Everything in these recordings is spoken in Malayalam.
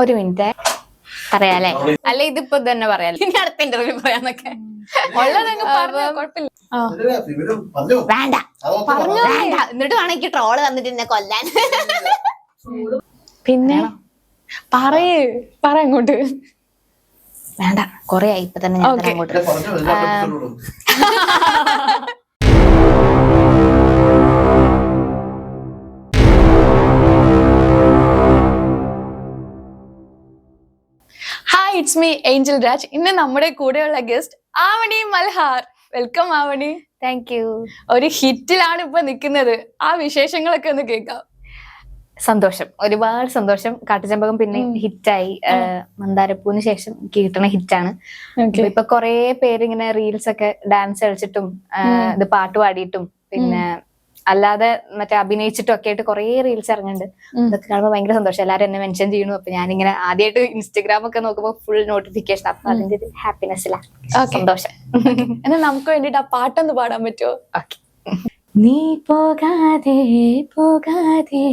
ഒരു മിനിറ്റ് പറയാലേ, അല്ല ഇതിപ്പോ തന്നെ പറയാലേ, ഇനി അടുത്ത ഇന്റർവ്യൂ പറയാന്നൊക്കെ ഉള്ളതങ്ങ് കുഴപ്പമില്ല. വേണ്ട വേണ്ട, എന്നിട്ട് വേണം എനിക്ക് ട്രോള് വന്നിട്ട് എന്നെ കൊല്ലാൻ. പിന്നെ പറ അങ്ങോട്ട്. വേണ്ട, കൊറേ ആയി ഇപ്പൊ തന്നെ ഞാൻ അങ്ങോട്ട്. Hi, it's me Angel Raj. ഇന്ന് നമ്മുടെ കൂടെയുള്ള guest Avani Malhar. Welcome Avani. Thank you. ഒരു ഹിറ്റിലാണ് ഇപ്പൊ നിൽക്കുന്നത്, ആ വിശേഷങ്ങളൊക്കെ ഒന്ന് കേൾക്കാം. സന്തോഷം, ഒരുപാട് സന്തോഷം. കാട്ടുചെമ്പകം പിന്നെ ഹിറ്റായി. മന്ദാരപ്പൂവിന് ശേഷം കിട്ടണ ഹിറ്റാണ്. ഇപ്പൊ കൊറേ പേര് ഇങ്ങനെ റീൽസ് ഒക്കെ ഡാൻസ് കളിച്ചിട്ടും ഇത് പാട്ട് പാടിയിട്ടും പിന്നെ അല്ലാതെ മറ്റേ അഭിനയിച്ചിട്ടും ഒക്കെ ആയിട്ട് കൊറേ റീൽസ് ഇറങ്ങുന്നുണ്ട്. അതൊക്കെ കാണുമ്പോൾ ഭയങ്കര സന്തോഷം. എല്ലാരും എന്നെ മെൻഷൻ ചെയ്യണു. അപ്പൊ ഞാനിങ്ങനെ ആദ്യമായിട്ട് ഇൻസ്റ്റഗ്രാം ഒക്കെ നോക്കുമ്പോ ഫുൾ നോട്ടിഫിക്കേഷൻ. അപ്പൊ അതിന്റെ ഒരു ഹാപ്പിനെസ്സിലാണ്, സന്തോഷം. എന്നാൽ നമുക്ക് വേണ്ടിട്ട് ആ പാട്ടൊന്ന് പാടാൻ പറ്റുമോ? ഓക്കെ. നീ പോകാതെ പോകാതെ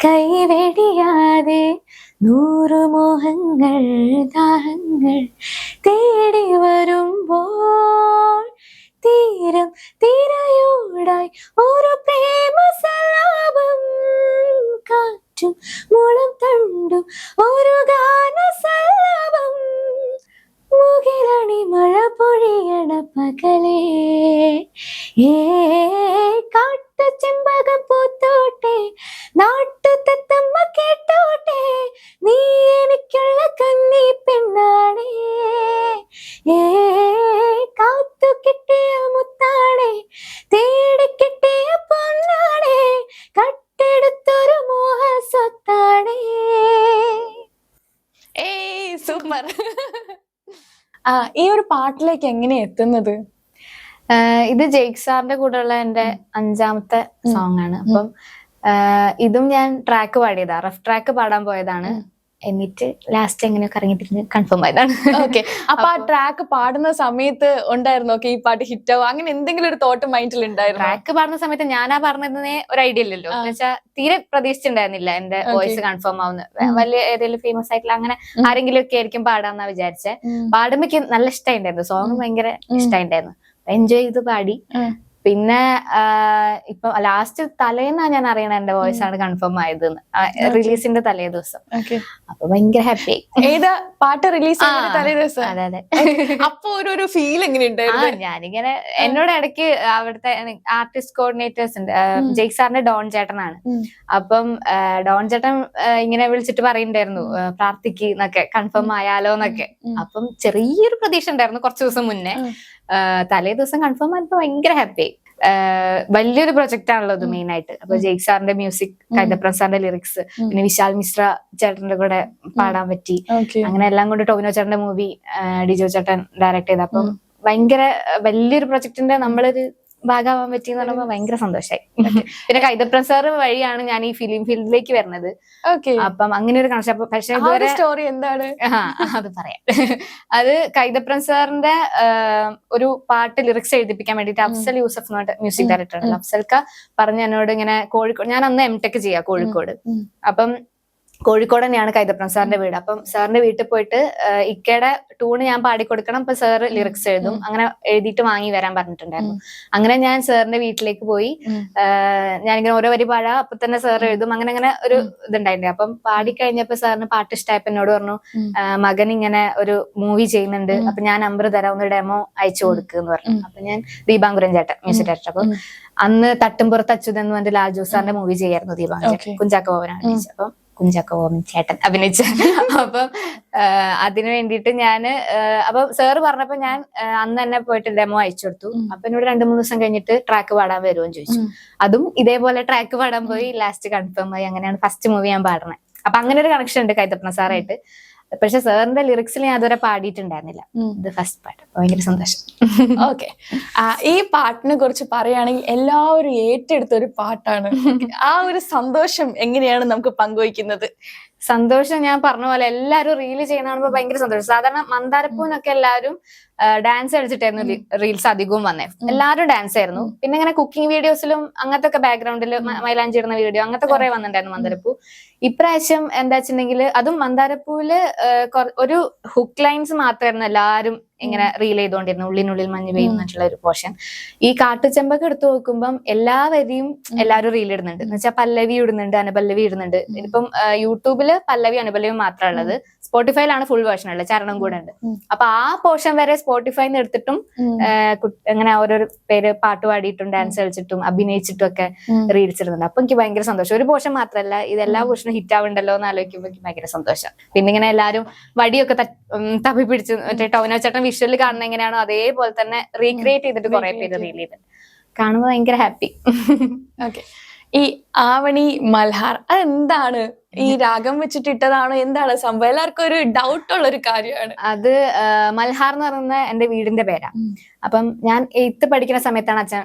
കൈവെടിയാതെ 100 മോഹങ്ങൾ ദാഹങ്ങൾ തേടി വരുമ്പോൾ തീരം തിരയോടായി ഒരു പ്രേമ സലാപം, കാറ്റും മുളം തണ്ടും ഒരു ഗാന സലാപം, മുകിലണി മഴ പൊഴിയണ പകലേ കാട്ടു ചെമ്പകം പൂത്തോട്ടെ നാട്ടു തത്തമ്മ കേട്ടോട്ടെ, നീ എനിക്കുള്ള കന്നി പെണ്ണാണേ കാത്തു കിട്ടിയ മുത്താണേ തേടി കിട്ടിയ പൊന്നാണേ കട്ടെടുത്തൊരു മോഹ സ്വത്താണേ. സൂപ്പർ. ഈ ഒരു പാട്ടിലേക്ക് എങ്ങനെ എത്തുന്നത്? ഇത് ജെയ്ക് സാറിന്റെ കൂടെയുള്ള എന്റെ 5ാമത്തെ സോങ് ആണ്. അപ്പം ഇതും ഞാൻ ട്രാക്ക് പാടിയതാ, റഫ് ട്രാക്ക് പാടാൻ പോയതാണ്. എന്നിട്ട് ലാസ്റ്റ് എങ്ങനെയൊക്കെ ഇറങ്ങിത്തിരിഞ്ഞ് കൺഫേം ആയതാണ്. ഓക്കെ. അപ്പൊ ആ ട്രാക്ക് പാടുന്ന സമയത്ത് ഉണ്ടായിരുന്നു ഈ പാട്ട് ഹിറ്റ് ആവും അങ്ങനെ എന്തെങ്കിലും ഒരു തോട്ട് മൈൻഡിൽ ഉണ്ടായിരുന്നു? ട്രാക്ക് പാടുന്ന സമയത്ത് ഞാനാ പറഞ്ഞതിനെ ഒരു ഐഡിയ ഇല്ലല്ലോ. എന്ന് വെച്ചാൽ തീരെ പ്രതീക്ഷിച്ചിട്ടുണ്ടായിരുന്നില്ല എന്റെ വോയിസ് കൺഫേം ആവുന്നത്. വലിയ ഏതെങ്കിലും ഫേമസ് ആയിട്ടുള്ള അങ്ങനെ ആരെങ്കിലും ഒക്കെ ആയിരിക്കും പാടാന്നാ വിചാരിച്ചേ. പാടുമ്പോ എനിക്ക് നല്ല ഇഷ്ടമായിട്ടുണ്ടായിരുന്നു, സോങ് ഭയങ്കര ഇഷ്ടമായിട്ടുണ്ടായിരുന്നു. എൻജോയ് ചെയ്ത് പാടി. പിന്നെ ഇപ്പൊ ലാസ്റ്റ് തലേന്നാ ഞാൻ അറിയണ എന്റെ വോയിസ് ആണ് കൺഫേം ആയത്, റിലീസിന്റെ തലേ ദിവസം. അപ്പൊ ഭയങ്കര ഹാപ്പി. ഏതാ പാട്ട് റിലീസ് തലേ ദിവസം? അതെ അതെ. അപ്പൊ ഒരു ഫീൽ എങ്ങനെ ഉണ്ടായിരുന്നു? ഞാനിങ്ങനെ എന്നോട് ഇടയ്ക്ക് അവിടുത്തെ ആർട്ടിസ്റ്റ് കോർഡിനേറ്റേഴ്സ് ഉണ്ട്, ജെയ്ക് സാറിന്റെ ഡോൺ ചേട്ടനാണ്. അപ്പം ഡോൺ ചേട്ടൻ ഇങ്ങനെ വിളിച്ചിട്ട് പറയുന്നുണ്ടായിരുന്നു പ്രാർത്ഥിക്കുന്നൊക്കെ കൺഫേം ആയാലോ എന്നൊക്കെ. അപ്പം ചെറിയൊരു പ്രതീക്ഷ ഉണ്ടായിരുന്നു കുറച്ചു ദിവസം മുന്നേ. തലേ ദിവസം കൺഫേം ആയപ്പോ ഭയങ്കര ഹാപ്പി. വലിയൊരു പ്രൊജക്ട് ആണല്ലോ ഇത് മെയിൻ ആയിട്ട്. അപ്പൊ ജെയ്ക് സാറിന്റെ മ്യൂസിക്, കൈതപ്രം സാറിന്റെ ലിറിക്സ്, പിന്നെ വിശാൽ മിശ്ര ചേട്ടന്റെ കൂടെ പാടാൻ പറ്റി. അങ്ങനെ എല്ലാം കൊണ്ട് ടോവിനോ ചേട്ടന്റെ മൂവി ഡിജോ ചേട്ടൻ ഡയറക്ട് ചെയ്ത. അപ്പം ഭയങ്കര വലിയൊരു പ്രൊജക്ടിന്റെ നമ്മളൊരു ഭാഗമാവാൻ പറ്റിയെന്ന് പറയുമ്പോ ഭയങ്കര സന്തോഷമായി. പിന്നെ കൈതപ്രം സാർ വഴിയാണ് ഞാൻ ഈ ഫിലിം ഫീൽഡിലേക്ക് വരുന്നത്. അപ്പം അങ്ങനെ ഒരു കണക്ഷൻ. പക്ഷെ ഇതുവരെ സ്റ്റോറി എന്താണ് അത് പറയാം. അത് കൈതപ്രം സാറിന്റെ ഒരു പാട്ട് ലിറിക്സ് എഴുതിപ്പിക്കാൻ വേണ്ടിട്ട് അഫ്സൽ യൂസഫ് എന്ന് പറഞ്ഞ മ്യൂസിക് ഡയറക്ടർ ആണ്. അഫ്സൽക്ക പറഞ്ഞ എന്നോട് ഇങ്ങനെ കോഴിക്കോട്, ഞാൻ അന്ന് MTech ചെയ്യാ കോഴിക്കോട്. അപ്പം കോഴിക്കോട് തന്നെയാണ് കൈതപ്രം സാറിന്റെ വീട്. അപ്പം സാറിന്റെ വീട്ടിൽ പോയിട്ട് ഇക്കയുടെ ടൂണ് ഞാൻ പാടിക്കൊടുക്കണം, അപ്പൊ സാറ് ലിറിക്സ് എഴുതും. അങ്ങനെ എഴുതിയിട്ട് വാങ്ങി വരാൻ പറഞ്ഞിട്ടുണ്ടായിരുന്നു. അങ്ങനെ ഞാൻ സാറിന്റെ വീട്ടിലേക്ക് പോയി. ഞാനിങ്ങനെ ഓരോ വരി പാടാ, അപ്പൊ തന്നെ സാർ എഴുതും. അങ്ങനെ അങ്ങനെ ഒരു ഇതുണ്ടായിരുന്നു. അപ്പം പാടിക്കഴിഞ്ഞപ്പോ സാറിന് പാട്ട് ഇഷ്ടമായപ്പോ എന്നോട് പറഞ്ഞു, മകൻ ഇങ്ങനെ ഒരു മൂവി ചെയ്യുന്നുണ്ട്, അപ്പൊ ഞാൻ നമ്പർ തരാം, ഒന്ന് ഡെമോ അയച്ചു കൊടുക്കുന്ന് പറഞ്ഞു. അപ്പൊ ഞാൻ ദീപാങ്കുരൻ ചേട്ടൻ മ്യൂസിക് ഡയറക്ടർ. അപ്പൊ അന്ന് തട്ടുംപുറത്ത് അച്യുതൻ എന്ന് പറഞ്ഞിട്ട് ലാൽജോ സാറിന്റെ മൂവി ചെയ്യായിരുന്നു ദീപാങ്കുരൻ ചേട്ടൻ, കുഞ്ചാക്കോ ബോബനാണ്. അപ്പം കുഞ്ചാക്കോ ബോബൻ ചേട്ടൻ അഭിനയിച്ച. അപ്പം അതിനു വേണ്ടിയിട്ട് ഞാന് അപ്പൊ സാറ് പറഞ്ഞപ്പോ ഞാൻ അന്ന് തന്നെ പോയിട്ട് ഡെമോ അയച്ചു കൊടുത്തു. അപ്പൊ എന്നോട് 2-3 ദിവസം കഴിഞ്ഞിട്ട് ട്രാക്ക് പാടാൻ വരുമോന്ന് ചോദിച്ചു. അതും ഇതേപോലെ ട്രാക്ക് പാടാൻ പോയി, ലാസ്റ്റ് കൺഫേം ആയി. അങ്ങനെയാണ് ഫസ്റ്റ് മൂവി ഞാൻ പാടണേ. അപ്പൊ അങ്ങനെ ഒരു കണക്ഷൻ ഉണ്ട് കൈതപ്രം സാറായിട്ട്. പക്ഷെ സാറിന്റെ ലിറിക്സിൽ ഞാൻ അതുവരെ പാടിയിട്ടുണ്ടായിരുന്നില്ല. ഇത് ഫസ്റ്റ് പാട്ട്. ഭയങ്കര സന്തോഷം. ഓക്കെ. ഈ പാട്ടിനെ കുറിച്ച് പറയുകയാണെങ്കിൽ എല്ലാവരും ഏറ്റെടുത്ത ഒരു പാട്ടാണ്. ആ ഒരു സന്തോഷം എങ്ങനെയാണ് നമുക്ക് പങ്കുവയ്ക്കുന്നത്? സന്തോഷം ഞാൻ പറഞ്ഞ പോലെ എല്ലാരും റീല് ചെയ്യുന്ന കാണുമ്പോ ഭയങ്കര സന്തോഷം. സാധാരണ മന്ദാരപ്പൂവിനൊക്കെ എല്ലാവരും ഡാൻസ് കളിച്ചിട്ടായിരുന്നു റീൽസ് അധികവും വന്നേ. എല്ലാവരും ഡാൻസ് ആയിരുന്നു. പിന്നെ ഇങ്ങനെ കുക്കിംഗ് വീഡിയോസിലും അങ്ങനത്തെ ഒക്കെ ബാക്ക്ഗ്രൗണ്ടിൽ മൈലാഞ്ചി ഇടുന്ന വീഡിയോ അങ്ങനത്തെ കുറെ വന്നിട്ടുണ്ടായിരുന്നു മന്ദാരപ്പൂ. ഇപ്രാവശ്യം എന്താ വെച്ചിട്ടുണ്ടെങ്കിൽ അതും മന്ദാരപ്പൂവില് ഒരു ഹുക്ക് ലൈൻസ് മാത്രമായിരുന്നു എല്ലാരും ഇങ്ങനെ റീൽ ചെയ്തുകൊണ്ടിരുന്നു. ഉള്ളിനുള്ളിൽ മഞ്ഞ് പെയ്യുന്നിട്ടുള്ള ഒരു പോർഷൻ. ഈ കാട്ടുചെമ്പൊക്കെ എടുത്തു നോക്കുമ്പം എല്ലാവരെയും എല്ലാവരും റീൽ ഇടുന്നുണ്ട്. എന്ന് വെച്ചാൽ പല്ലവി ഇടുന്നുണ്ട്, അനുപല്ലവി ഇടുന്നുണ്ട്. ഇതിപ്പം യൂട്യൂബില് പല്ലവി അനുപല്ലവി മാത്രമേ ഉള്ളത്. സ്പോട്ടിഫൈയിലാണ് ഫുൾ വേർഷൻ ഉള്ളത്, ചരണം കൂടെ ഉണ്ട്. അപ്പൊ ആ പോർഷൻ വരെ സ്പോട്ടിഫൈന്ന് എടുത്തിട്ടും ഇങ്ങനെ ഓരോരോ പേര് പാട്ട് പാടിയിട്ടും ഡാൻസ് കളിച്ചിട്ടും അഭിനയിച്ചിട്ടും ഒക്കെ റീൽസ് ഇടുന്നുണ്ട്. അപ്പൊ എനിക്ക് ഭയങ്കര സന്തോഷം. ഒരു പോർഷൻ മാത്രമല്ല, ഇതെല്ലാ പോർഷനും ഹിറ്റ് ആവുണ്ടല്ലോ എന്ന് ആലോചിക്കുമ്പോൾ എനിക്ക് ഭയങ്കര സന്തോഷം. പിന്നെ ഇങ്ങനെ എല്ലാരും വടിയൊക്കെ തപ്പി പിടിച്ച് മറ്റേ ടോവിനോ ചേട്ടൻ വിഷ്വലിൽ കാണുന്ന എങ്ങനെയാണോ അതേപോലെ തന്നെ റീക്രിയേറ്റ് ചെയ്തിട്ട് കുറെ പേര് റീൽ ചെയ്തിട്ട് കാണുമ്പോൾ ഭയങ്കര ഹാപ്പി. ഓക്കെ, ഈ ആവണി മൽഹാർ അതെന്താണ്? ഈ രാഗം വെച്ചിട്ട് ഇട്ടതാണോ, എന്താണ് സംഭവം? എല്ലാവർക്കും ഒരു ഡൗട്ട് ഉള്ള ഒരു കാര്യമാണ് അത്. മൽഹാർ എന്ന് പറയുന്ന എന്റെ വീടിന്റെ പേരാ. അപ്പം ഞാൻ 8th പഠിക്കുന്ന സമയത്താണ് അച്ഛൻ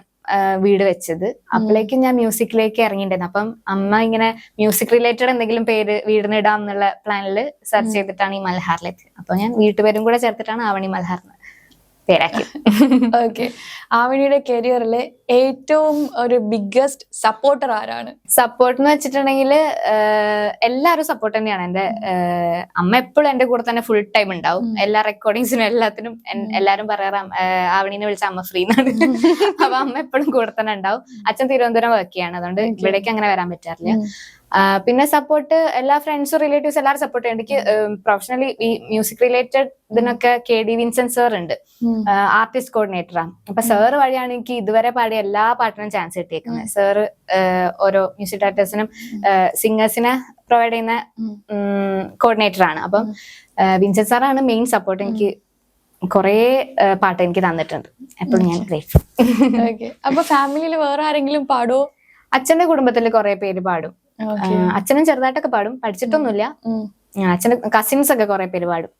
വീട് വെച്ചത്. അപ്പോഴേക്കും ഞാൻ മ്യൂസിക്കിലേക്ക് ഇറങ്ങിയിട്ടുണ്ടായിരുന്നു. അപ്പം അമ്മ ഇങ്ങനെ മ്യൂസിക് റിലേറ്റഡ് എന്തെങ്കിലും പേര് വീടിന് ഇടാം എന്നുള്ള പ്ലാനിൽ സെർച്ച് ചെയ്തിട്ടാണ് ഈ മൽഹാറിലെത്തിയത്. അപ്പൊ ഞാൻ വീട്ടുപേരും കൂടെ ചേർത്തിട്ടാണ് ആവണി മൽഹാർ പേരാക്കി. ഓക്കെ, ആവണിയുടെ കരിയറിലെ ഏറ്റവും ഒരു ബിഗ്ഗസ്റ്റ് സപ്പോർട്ടർ ആരാണ്? സപ്പോർട്ട് എന്ന് വെച്ചിട്ടുണ്ടെങ്കിൽ എല്ലാവരും സപ്പോർട്ട് തന്നെയാണ്. എന്റെ അമ്മ എപ്പോഴും എന്റെ കൂടെ തന്നെ ഫുൾ ടൈം ഉണ്ടാവും. എല്ലാ റെക്കോർഡിങ്സിനും എല്ലാത്തിനും എല്ലാരും പറയാറാം ആവണീനെ വിളിച്ച അമ്മ ഫ്രീ എന്നാണ്. അപ്പൊ അമ്മ എപ്പോഴും കൂടെ തന്നെ ഉണ്ടാവും. അച്ഛൻ തിരുവനന്തപുരം വർക്ക് ചെയ്യാണ്, അതുകൊണ്ട് ഇവിടേക്ക് അങ്ങനെ വരാൻ പറ്റാറില്ല. പിന്നെ സപ്പോർട്ട് എല്ലാ ഫ്രണ്ട്സും റിലേറ്റീവ്സ് എല്ലാവരും സപ്പോർട്ട് ചെയ്യും. എനിക്ക് പ്രൊഫഷണലി ഈ മ്യൂസിക് റിലേറ്റഡ് ഇതിനൊക്കെ KD വിൻസെന്റ് സർ ഉണ്ട്, ആർട്ടിസ്റ്റ് കോർഡിനേറ്ററാണ്. അപ്പൊ സാർ വഴിയാണ് എനിക്ക് ഇതുവരെ പാടിയ എല്ലാ പാട്ടിനും ചാൻസ് കിട്ടിയേക്കുന്നത്. സാറ് ഓരോ മ്യൂസിക് ഡയറക്ടേഴ്സിനും സിംഗേഴ്സിനെ പ്രൊവൈഡ് ചെയ്യുന്ന കോർഡിനേറ്റർ ആണ്. അപ്പം വിൻസെന്റ് സാറാണ് മെയിൻ സപ്പോർട്ട്. എനിക്ക് കുറെ പാട്ട് എനിക്ക് തന്നിട്ടുണ്ട്. എപ്പോഴും ഞാൻ ഗ്രേറ്റ്ഫുൾ. അപ്പൊ ഫാമിലിയിൽ വേറെ ആരെങ്കിലും പാടോ? അച്ഛന്റെ കുടുംബത്തിൽ കുറെ പേര് പാടും. അച്ഛനും ചെറുതായിട്ടൊക്കെ പാടും, പഠിച്ചിട്ടൊന്നുമില്ല. അച്ഛന്റെ കസിൻസ് ഒക്കെ കുറെ പേര് പാടും.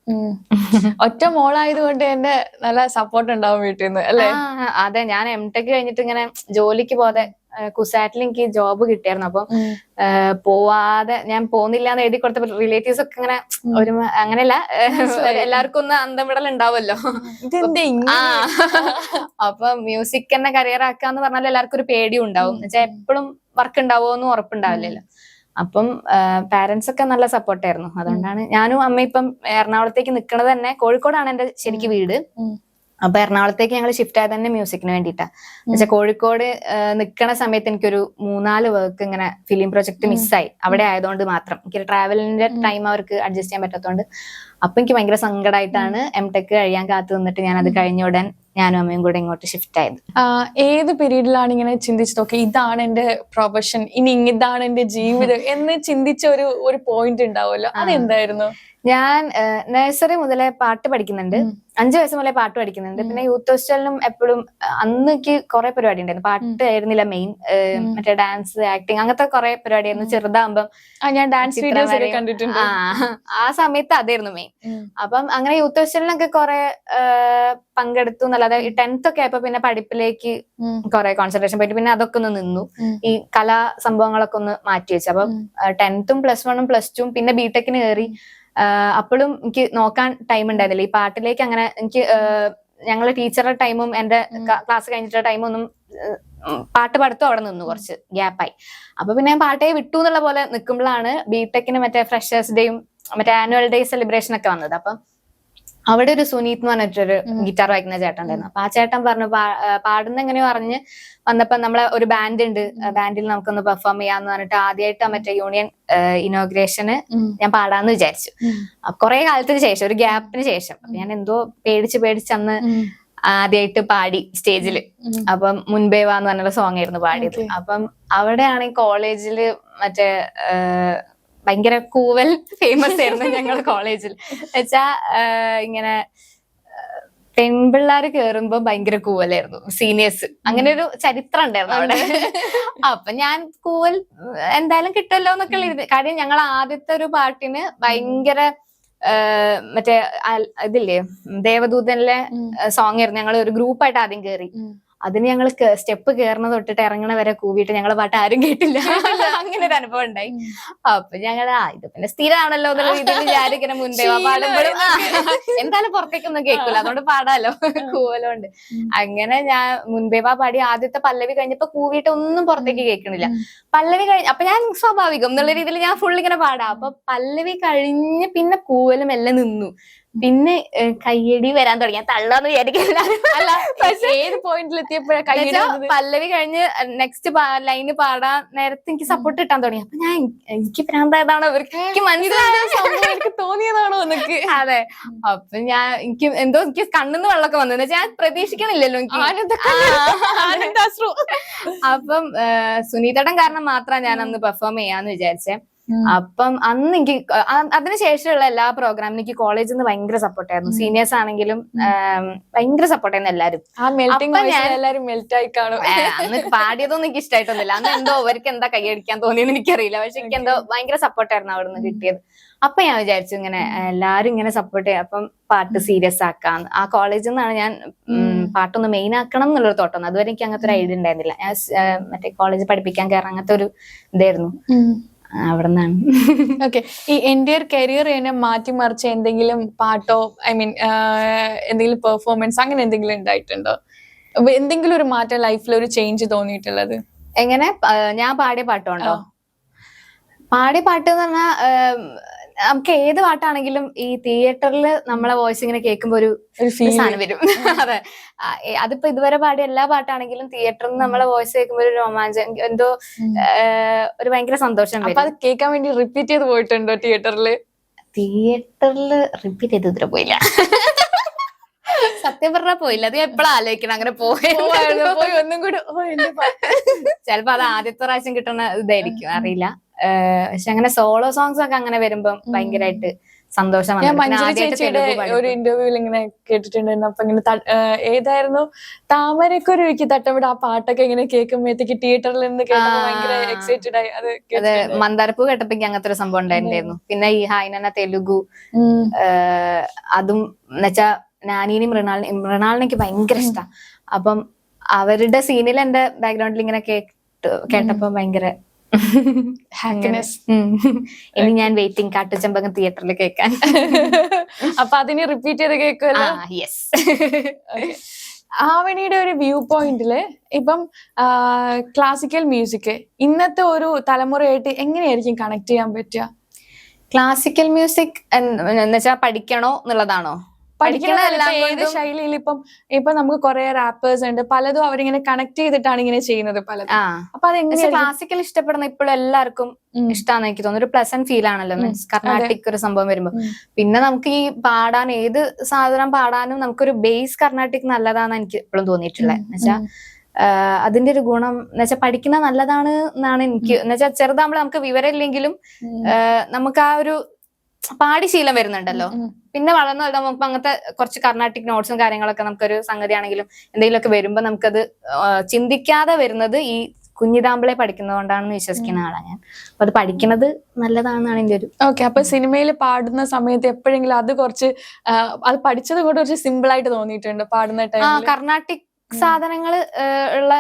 ഒറ്റ മോളായതുകൊണ്ട് എന്റെ നല്ല സപ്പോർട്ട് ഉണ്ടാവും വീട്ടിൽ നിന്ന്, അല്ലേ? അതെ, ഞാൻ MTech കഴിഞ്ഞിട്ട് ഇങ്ങനെ ജോലിക്ക് പോകാതെ കുസാറ്റിൽ എനിക്ക് ജോബ് കിട്ടിയായിരുന്നു. അപ്പം പോവാതെ ഞാൻ പോകുന്നില്ല എന്ന് എഴുതി കൊടുത്ത റിലേറ്റീവ്സ് ഒക്കെ ഇങ്ങനെ ഒരു അങ്ങനെയല്ല, എല്ലാവർക്കും ഒന്ന് അന്തം വിടൽ ഉണ്ടാവുമല്ലോ. അപ്പൊ മ്യൂസിക് തന്നെ കരിയർ ആക്കാന്ന് പറഞ്ഞാൽ എല്ലാവർക്കും ഒരു പേടിയും ഉണ്ടാവും. എന്നുവെച്ചാൽ എപ്പോഴും വർക്ക് ഉണ്ടാവുമെന്നും ഉറപ്പുണ്ടാവില്ലല്ലോ. അപ്പം പാരന്റ്സ് ഒക്കെ നല്ല സപ്പോർട്ടായിരുന്നു. അതുകൊണ്ടാണ് ഞാനും അമ്മ ഇപ്പം എറണാകുളത്തേക്ക് നിൽക്കണത് തന്നെ. കോഴിക്കോടാണ് എന്റെ ശരിക്കും വീട്. അപ്പൊ എറണാകുളത്തേക്ക് ഞങ്ങൾ ഷിഫ്റ്റ് ആയത് തന്നെ മ്യൂസിക്കിന് വേണ്ടിയിട്ടാ. എന്നുവെച്ചാൽ കോഴിക്കോട് നിൽക്കണ സമയത്ത് എനിക്കൊരു 3-4 വർക്ക് ഇങ്ങനെ ഫിലിം പ്രൊജക്ട് മിസ്സായി. അവിടെ ആയതുകൊണ്ട് മാത്രം എനിക്ക് ട്രാവലിന്റെ ടൈം അവർക്ക് അഡ്ജസ്റ്റ് ചെയ്യാൻ പറ്റാത്തതുകൊണ്ട്. അപ്പൊ എനിക്ക് ഭയങ്കര സങ്കടമായിട്ടാണ് MTech കഴിയാൻ കാത്തു നിന്നിട്ട് ഞാൻ അത് കഴിഞ്ഞ ഉടൻ ഞാനും അമ്മയും കൂടെ ഇങ്ങോട്ട് ഷിഫ്റ്റ് ആയത്. ഏത് പീരീഡിലാണ് ഇങ്ങനെ ചിന്തിച്ചത് ഓക്കെ ഇതാണ് എന്റെ പ്രൊഫഷൻ, ഇനി ഇതാണ് എന്റെ ജീവിതം എന്ന് ചിന്തിച്ച ഒരു പോയിന്റ് ഉണ്ടാവുമല്ലോ, അതെന്തായിരുന്നു? ഞാൻ നഴ്സറി മുതലേ പാട്ട് പഠിക്കുന്നുണ്ട്. 5 വയസ്സ് മുതലേ പാട്ട് പഠിക്കുന്നുണ്ട്. പിന്നെ യൂത്ത് ഹോസ്റ്റലിലും എപ്പോഴും അന്ന് എനിക്ക് കുറെ പരിപാടി ഉണ്ടായിരുന്നു. പാട്ട് ആയിരുന്നില്ല മെയിൻ, മറ്റേ ഡാൻസ്, ആക്ടിങ് അങ്ങനത്തെ കുറെ പരിപാടി ആയിരുന്നു ചെറുതാകുമ്പം. ഞാൻ ഡാൻസ് വീഡിയോസ് ഒക്കെ കണ്ടിട്ടുണ്ട്. ആ സമയത്ത് അതായിരുന്നു മെയിൻ. അപ്പം അങ്ങനെ യൂത്ത് ഹോസ്റ്റലിനൊക്കെ കുറെ പങ്കെടുത്തു എന്നല്ലാതെ 10th ഒക്കെ ആയപ്പോ പിന്നെ പഠിപ്പിലേക്ക് കുറെ കോൺസെൻട്രേഷൻ പോയിട്ട് പിന്നെ അതൊക്കെ ഒന്ന് നിന്നു. ഈ കലാ സംഭവങ്ങളൊക്കെ ഒന്ന് മാറ്റി വെച്ചു. അപ്പം 10th, +1, +2 പിന്നെ BTechന് കയറി. അപ്പോഴും എനിക്ക് നോക്കാൻ ടൈം ഉണ്ടായിരുന്നില്ല ഈ പാട്ടിലേക്ക്. അങ്ങനെ എനിക്ക് ഞങ്ങള് ടീച്ചറുടെ ടൈമും എന്റെ ക്ലാസ് കഴിഞ്ഞിട്ടുള്ള ടൈമൊന്നും പാട്ട് പഠിത്തം അവിടെ നിന്നു, കുറച്ച് ഗ്യാപ്പായി. അപ്പൊ പിന്നെ ഞാൻ പാട്ടേ വിട്ടു എന്നുള്ള പോലെ നിൽക്കുമ്പോഴാണ് BTechന് മറ്റേ ഫ്രഷേഴ്സ് ഡേയും മറ്റേ ആനുവൽ ഡേ സെലിബ്രേഷൻ ഒക്കെ വന്നത്. അപ്പൊ അവിടെ ഒരു സുനീത് എന്ന് പറഞ്ഞിട്ടൊരു ഗിറ്റാർ വായിക്കുന്ന ചേട്ടൻ ഉണ്ടായിരുന്നു. അപ്പൊ ആ ചേട്ടൻ പറഞ്ഞു പാടുന്ന എങ്ങനെയോ അറിഞ്ഞ് വന്നപ്പോ നമ്മളെ ഒരു ബാൻഡ് ഉണ്ട്, ബാൻഡിൽ നമുക്കൊന്ന് പെർഫോം ചെയ്യാന്ന് പറഞ്ഞിട്ട് ആദ്യമായിട്ട് മറ്റേ യൂണിയൻ ഇനോഗ്രേഷന് ഞാൻ പാടാന്ന് വിചാരിച്ചു. കുറെ കാലത്തിന് ശേഷം, ഒരു ഗ്യാപ്പിന് ശേഷം. അപ്പൊ ഞാൻ എന്തോ പേടിച്ച് അന്ന് ആദ്യമായിട്ട് പാടി സ്റ്റേജില്. അപ്പം മുൻപേ വാന്ന് പറഞ്ഞുള്ള സോങ് ആയിരുന്നു പാടിയത്. അപ്പം അവിടെയാണ് കോളേജില് മറ്റേ ഭയങ്കര കൂവൽ ഫേമസ് ആയിരുന്നു ഞങ്ങളുടെ കോളേജിൽ. വെച്ചാ ഇങ്ങനെ പെൺപിള്ളേര് കേറുമ്പോ ഭയങ്കര കൂവലായിരുന്നു സീനിയേഴ്സ്. അങ്ങനെ ഒരു ചരിത്രം ഉണ്ടായിരുന്നു അവിടെ. അപ്പൊ ഞാൻ കൂവൽ എന്തായാലും കിട്ടുമല്ലോ എന്നൊക്കെ ഉള്ള കാര്യം. ഞങ്ങൾ ആദ്യത്തെ ഒരു പാട്ടിന് ഭയങ്കര മറ്റേ ഇതില്ലേ ദേവദൂതനിലെ സോങ് ആയിരുന്നു. ഞങ്ങൾ ഒരു ഗ്രൂപ്പായിട്ട് ആദ്യം കയറി. അതിന് ഞങ്ങൾ സ്റ്റെപ്പ് കയറുന്ന തൊട്ടിട്ട് ഇറങ്ങണ വരെ കൂവിയിട്ട് ഞങ്ങളെ പാട്ട് ആരും കേട്ടില്ല. അങ്ങനെ ഒരു അനുഭവം ഉണ്ടായി. അപ്പൊ ഞങ്ങൾ ഇത് പിന്നെ സ്ഥിരമാണല്ലോ എന്നുള്ള രീതിയിൽ ഞാനിങ്ങനെ മുൻപേ പാടുമ്പോഴും എന്തായാലും പുറത്തേക്കൊന്നും കേൾക്കൂല, അതുകൊണ്ട് പാടാലോ കൂവലുണ്ട്. അങ്ങനെ ഞാൻ മുൻപേ പാടി ആദ്യത്തെ പല്ലവി കഴിഞ്ഞപ്പോ കൂവിയിട്ട് ഒന്നും പുറത്തേക്ക് കേൾക്കണില്ല. പല്ലവി കഴിഞ്ഞ അപ്പൊ ഞാൻ സ്വാഭാവികം എന്നുള്ള രീതിയിൽ ഞാൻ ഫുൾ ഇങ്ങനെ പാടാം. അപ്പൊ പല്ലവി കഴിഞ്ഞ് പിന്നെ കൂവലും എല്ലാം നിന്നു. പിന്നെ കയ്യടി വരാൻ തുടങ്ങി. ഞാൻ തള്ളാന്ന് വിചാരിക്കില്ല. ഏത് പോയിന്റിൽ എത്തിയപ്പോഴാണ് പല്ലവി കഴിഞ്ഞ് നെക്സ്റ്റ് ലൈന് പാടാൻ നേരത്തെ എനിക്ക് സപ്പോർട്ട് കിട്ടാൻ തുടങ്ങി. അപ്പൊ ഞാൻ എനിക്ക് ഭ്രാന്തായതാണോ ഇവർക്ക് മനസ്സിലായ എനിക്ക് തോന്നിയതാണോ എന്നൊക്കെ. അതെ. അപ്പൊ എനിക്ക് കണ്ണിന്ന് വെള്ളമൊക്കെ വന്നു. വെച്ചാൽ ഞാൻ പ്രതീക്ഷിക്കണില്ലല്ലോ എനിക്ക്. അപ്പം സുനീതടൻ കാരണം മാത്രമാണ് ഞാൻ അന്ന് പെർഫോം ചെയ്യാന്ന് വിചാരിച്ചേ. അപ്പം അന്ന് എനിക്ക് അതിനുശേഷമുള്ള എല്ലാ പ്രോഗ്രാമിനും എനിക്ക് കോളേജിൽ നിന്ന് ഭയങ്കര സപ്പോർട്ടായിരുന്നു. സീനിയേഴ്സ് ആണെങ്കിലും ഭയങ്കര സപ്പോർട്ടായിരുന്നു എല്ലാരും. അന്ന് പാടിയതൊന്നും എനിക്ക് ഇഷ്ടമായിട്ടൊന്നുമില്ല. അന്ന് എന്തോ അവർക്ക് എന്താ കൈയടിക്കാൻ തോന്നിയെന്ന് എനിക്കറിയില്ല. പക്ഷെ എനിക്ക് എന്തോ ഭയങ്കര സപ്പോർട്ടായിരുന്നു അവിടെ നിന്ന് കിട്ടിയത്. അപ്പൊ ഞാൻ വിചാരിച്ചു ഇങ്ങനെ എല്ലാരും ഇങ്ങനെ സപ്പോർട്ട് ചെയ്യാം, അപ്പം പാട്ട് സീരിയസ് ആക്കാന്ന്. ആ കോളേജിൽ നിന്നാണ് ഞാൻ പാട്ടൊന്ന് മെയിൻ ആക്കണം എന്നുള്ളൊരു തോട്ടം. അതുവരെ എനിക്ക് അങ്ങനത്തെ ഒരു ഐഡിയ ഉണ്ടായിരുന്നില്ല. ഞാൻ മറ്റേ കോളേജ് പഠിപ്പിക്കാൻ കയറാൻ അങ്ങനത്തെ ഒരു ഇതായിരുന്നു. അവിടെ നിന്നാണ്. ഓക്കെ. ഈ എൻ്റെ കരിയർ തന്നെ മാറ്റിമറിച്ച എന്തെങ്കിലും പാട്ടോ എന്തെങ്കിലും പെർഫോമൻസ് അങ്ങനെ എന്തെങ്കിലും ഉണ്ടായിട്ടുണ്ടോ? എന്തെങ്കിലും ഒരു മാറ്റം ലൈഫിൽ ഒരു ചേഞ്ച് തോന്നിയിട്ടുള്ളത്? എങ്ങനെ? ഞാൻ പാടിയ പാട്ടുണ്ടോ? പാടിയ പാട്ട് എന്ന് പറഞ്ഞാൽ നമുക്ക് ഏത് പാട്ടാണെങ്കിലും ഈ തിയേറ്ററിൽ നമ്മളെ വോയിസ് ഇങ്ങനെ കേൾക്കുമ്പോ ഒരു സാധനം വരും. അതെ. അതിപ്പോ ഇതുവരെ പാടിയ എല്ലാ പാട്ടാണെങ്കിലും തിയേറ്ററിൽ നിന്ന് നമ്മളെ വോയിസ് കേൾക്കുമ്പോ ഒരു രോമാഞ്ചം, എന്തോ ഒരു ഭയങ്കര സന്തോഷം വരും. അപ്പൊ അത് കേൾക്കാൻ വേണ്ടി റിപ്പീറ്റ് ചെയ്ത് പോയിട്ടുണ്ടോ തിയേറ്ററിൽ? റിപ്പീറ്റ് ചെയ്ത് ഇതുവരെ പോയില്ല. സത്യം പറഞ്ഞാ പോയില്ല. അത് എപ്പോഴും ആലോചിക്കണം അങ്ങനെ പോയി ഒന്നും കൂടി. ചിലപ്പോ അത് ആദ്യത്തെ പ്രാവശ്യം കിട്ടുന്ന ഇതായിരിക്കും, അറിയില്ല. പക്ഷെ അങ്ങനെ സോളോ സോങ്സ് ഒക്കെ അങ്ങനെ വരുമ്പോ ഭയങ്കരമായിട്ട് സന്തോഷമാണ്. ഞാൻ മഞ്ജരി ചേച്ചിയുടെ ഒരു ഇന്റർവ്യൂവിൽ ഇങ്ങനെ കേട്ടിട്ടുണ്ടായിരുന്നു. അപ്പൊ ഇങ്ങനെ ഏതായിരുന്നു താമരക്കൊരുവിക്ക് തട്ടമിട ആ പാട്ടൊക്കെ ഇങ്ങനെ കേൾക്കുമ്പോഴത്തേക്ക് തിയേറ്ററിൽ നിന്ന് കേട്ടപ്പോ ഭയങ്കര എക്സൈറ്റഡ് ആയി. അത് മന്ദാരപ്പൂ കേട്ടപ്പോ അങ്ങനത്തെ ഒരു സംഭവം ഉണ്ടായിരുന്നു. പിന്നെ ഈ ഹായ്നന തെലുഗു അതും എന്നുവെച്ചാ നാനീനും മൃണാളിനും എനിക്ക് ഭയങ്കര ഇഷ്ടം. അപ്പം അവരുടെ സീനിൽ എന്റെ ബാക്ക്ഗ്രൗണ്ടിൽ ഇങ്ങനെ കേട്ടപ്പോ ഭയങ്കര ഹാപ്പിനെസ്. ഇനി ഞാൻ വെയിറ്റിംഗ് കാട്ടുചെമ്പകം തിയേറ്ററിൽ കേൾക്കാൻ. അപ്പൊ അതിന് റിപ്പീറ്റ് ചെയ്ത് കേൾക്കുമല്ലോ. യെസ്. ആവണിയുടെ ഒരു വ്യൂ പോയിന്റില് ഇപ്പം ക്ലാസിക്കൽ മ്യൂസിക് ഇന്നത്തെ ഒരു തലമുറയായിട്ട് എങ്ങനെയായിരിക്കും കണക്ട് ചെയ്യാൻ പറ്റുക? ക്ലാസിക്കൽ മ്യൂസിക് എന്നുവെച്ചാൽ പഠിക്കണോ എന്നുള്ളതാണോ? ഏത് ശൈലിയിൽ ഇപ്പൊ നമുക്ക് കുറെ റാപ്പേഴ്സ് ഉണ്ട്, പലതും അവരിങ്ങനെ കണക്ട് ചെയ്തിട്ടാണ് ഇങ്ങനെ ചെയ്യുന്നത് പലതും. അപ്പൊ അതെങ്ങനെ ക്ലാസിക്കൽ ഇഷ്ടപ്പെടുന്ന ഇപ്പോഴും എല്ലാവർക്കും ഇഷ്ടമാണെന്ന് എനിക്ക് തോന്നുന്നു. ഒരു പ്ലസന്റ് ഫീൽ ആണല്ലോ മീൻസ് കർണാട്ടിക് ഒരു സംഭവം വരുമ്പോ. പിന്നെ നമുക്ക് ഈ പാടാൻ ഏത് സാധനം പാടാനും നമുക്കൊരു ബേസ് കർണാട്ടിക് നല്ലതാന്ന് എനിക്ക് ഇപ്പോഴും തോന്നിയിട്ടുള്ളത്. എന്നുവെച്ചാ അതിന്റെ ഒരു ഗുണം എന്നുവെച്ചാൽ പഠിക്കുന്ന നല്ലതാണ് എന്നാണ് എനിക്ക്. എന്നുവെച്ചാൽ ചെറുതാകുമ്പോൾ നമുക്ക് വിവരം ഇല്ലെങ്കിലും നമുക്ക് ആ ഒരു പാടി ശീലം വരുന്നുണ്ടല്ലോ. പിന്നെ വളർന്നു വരുമ്പോൾ നമുക്ക് അങ്ങനത്തെ കുറച്ച് കർണാട്ടിക് നോട്ട്സും കാര്യങ്ങളൊക്കെ നമുക്കൊരു സംഗതി ആണെങ്കിലും എന്തെങ്കിലുമൊക്കെ വരുമ്പോ നമുക്കത് ചിന്തിക്കാതെ വരുന്നത് ഈ കുഞ്ഞിതാമ്പിളെ പഠിക്കുന്നതുകൊണ്ടാണെന്ന് വിശ്വസിക്കുന്ന ആളാണ് ഞാൻ. അപ്പൊ അത് പഠിക്കുന്നത് നല്ലതാണെന്നാണ് എന്റെ ഒരു. ഓക്കെ. അപ്പൊ സിനിമയിൽ പാടുന്ന സമയത്ത് എപ്പോഴെങ്കിലും അത് കുറച്ച് അത് പഠിച്ചത് കൊണ്ട് കുറച്ച് സിമ്പിൾ ആയിട്ട് തോന്നിയിട്ടുണ്ട് പാടുന്ന ടൈമിൽ? കർണാട്ടിക് സാധനങ്ങൾ ഉള്ള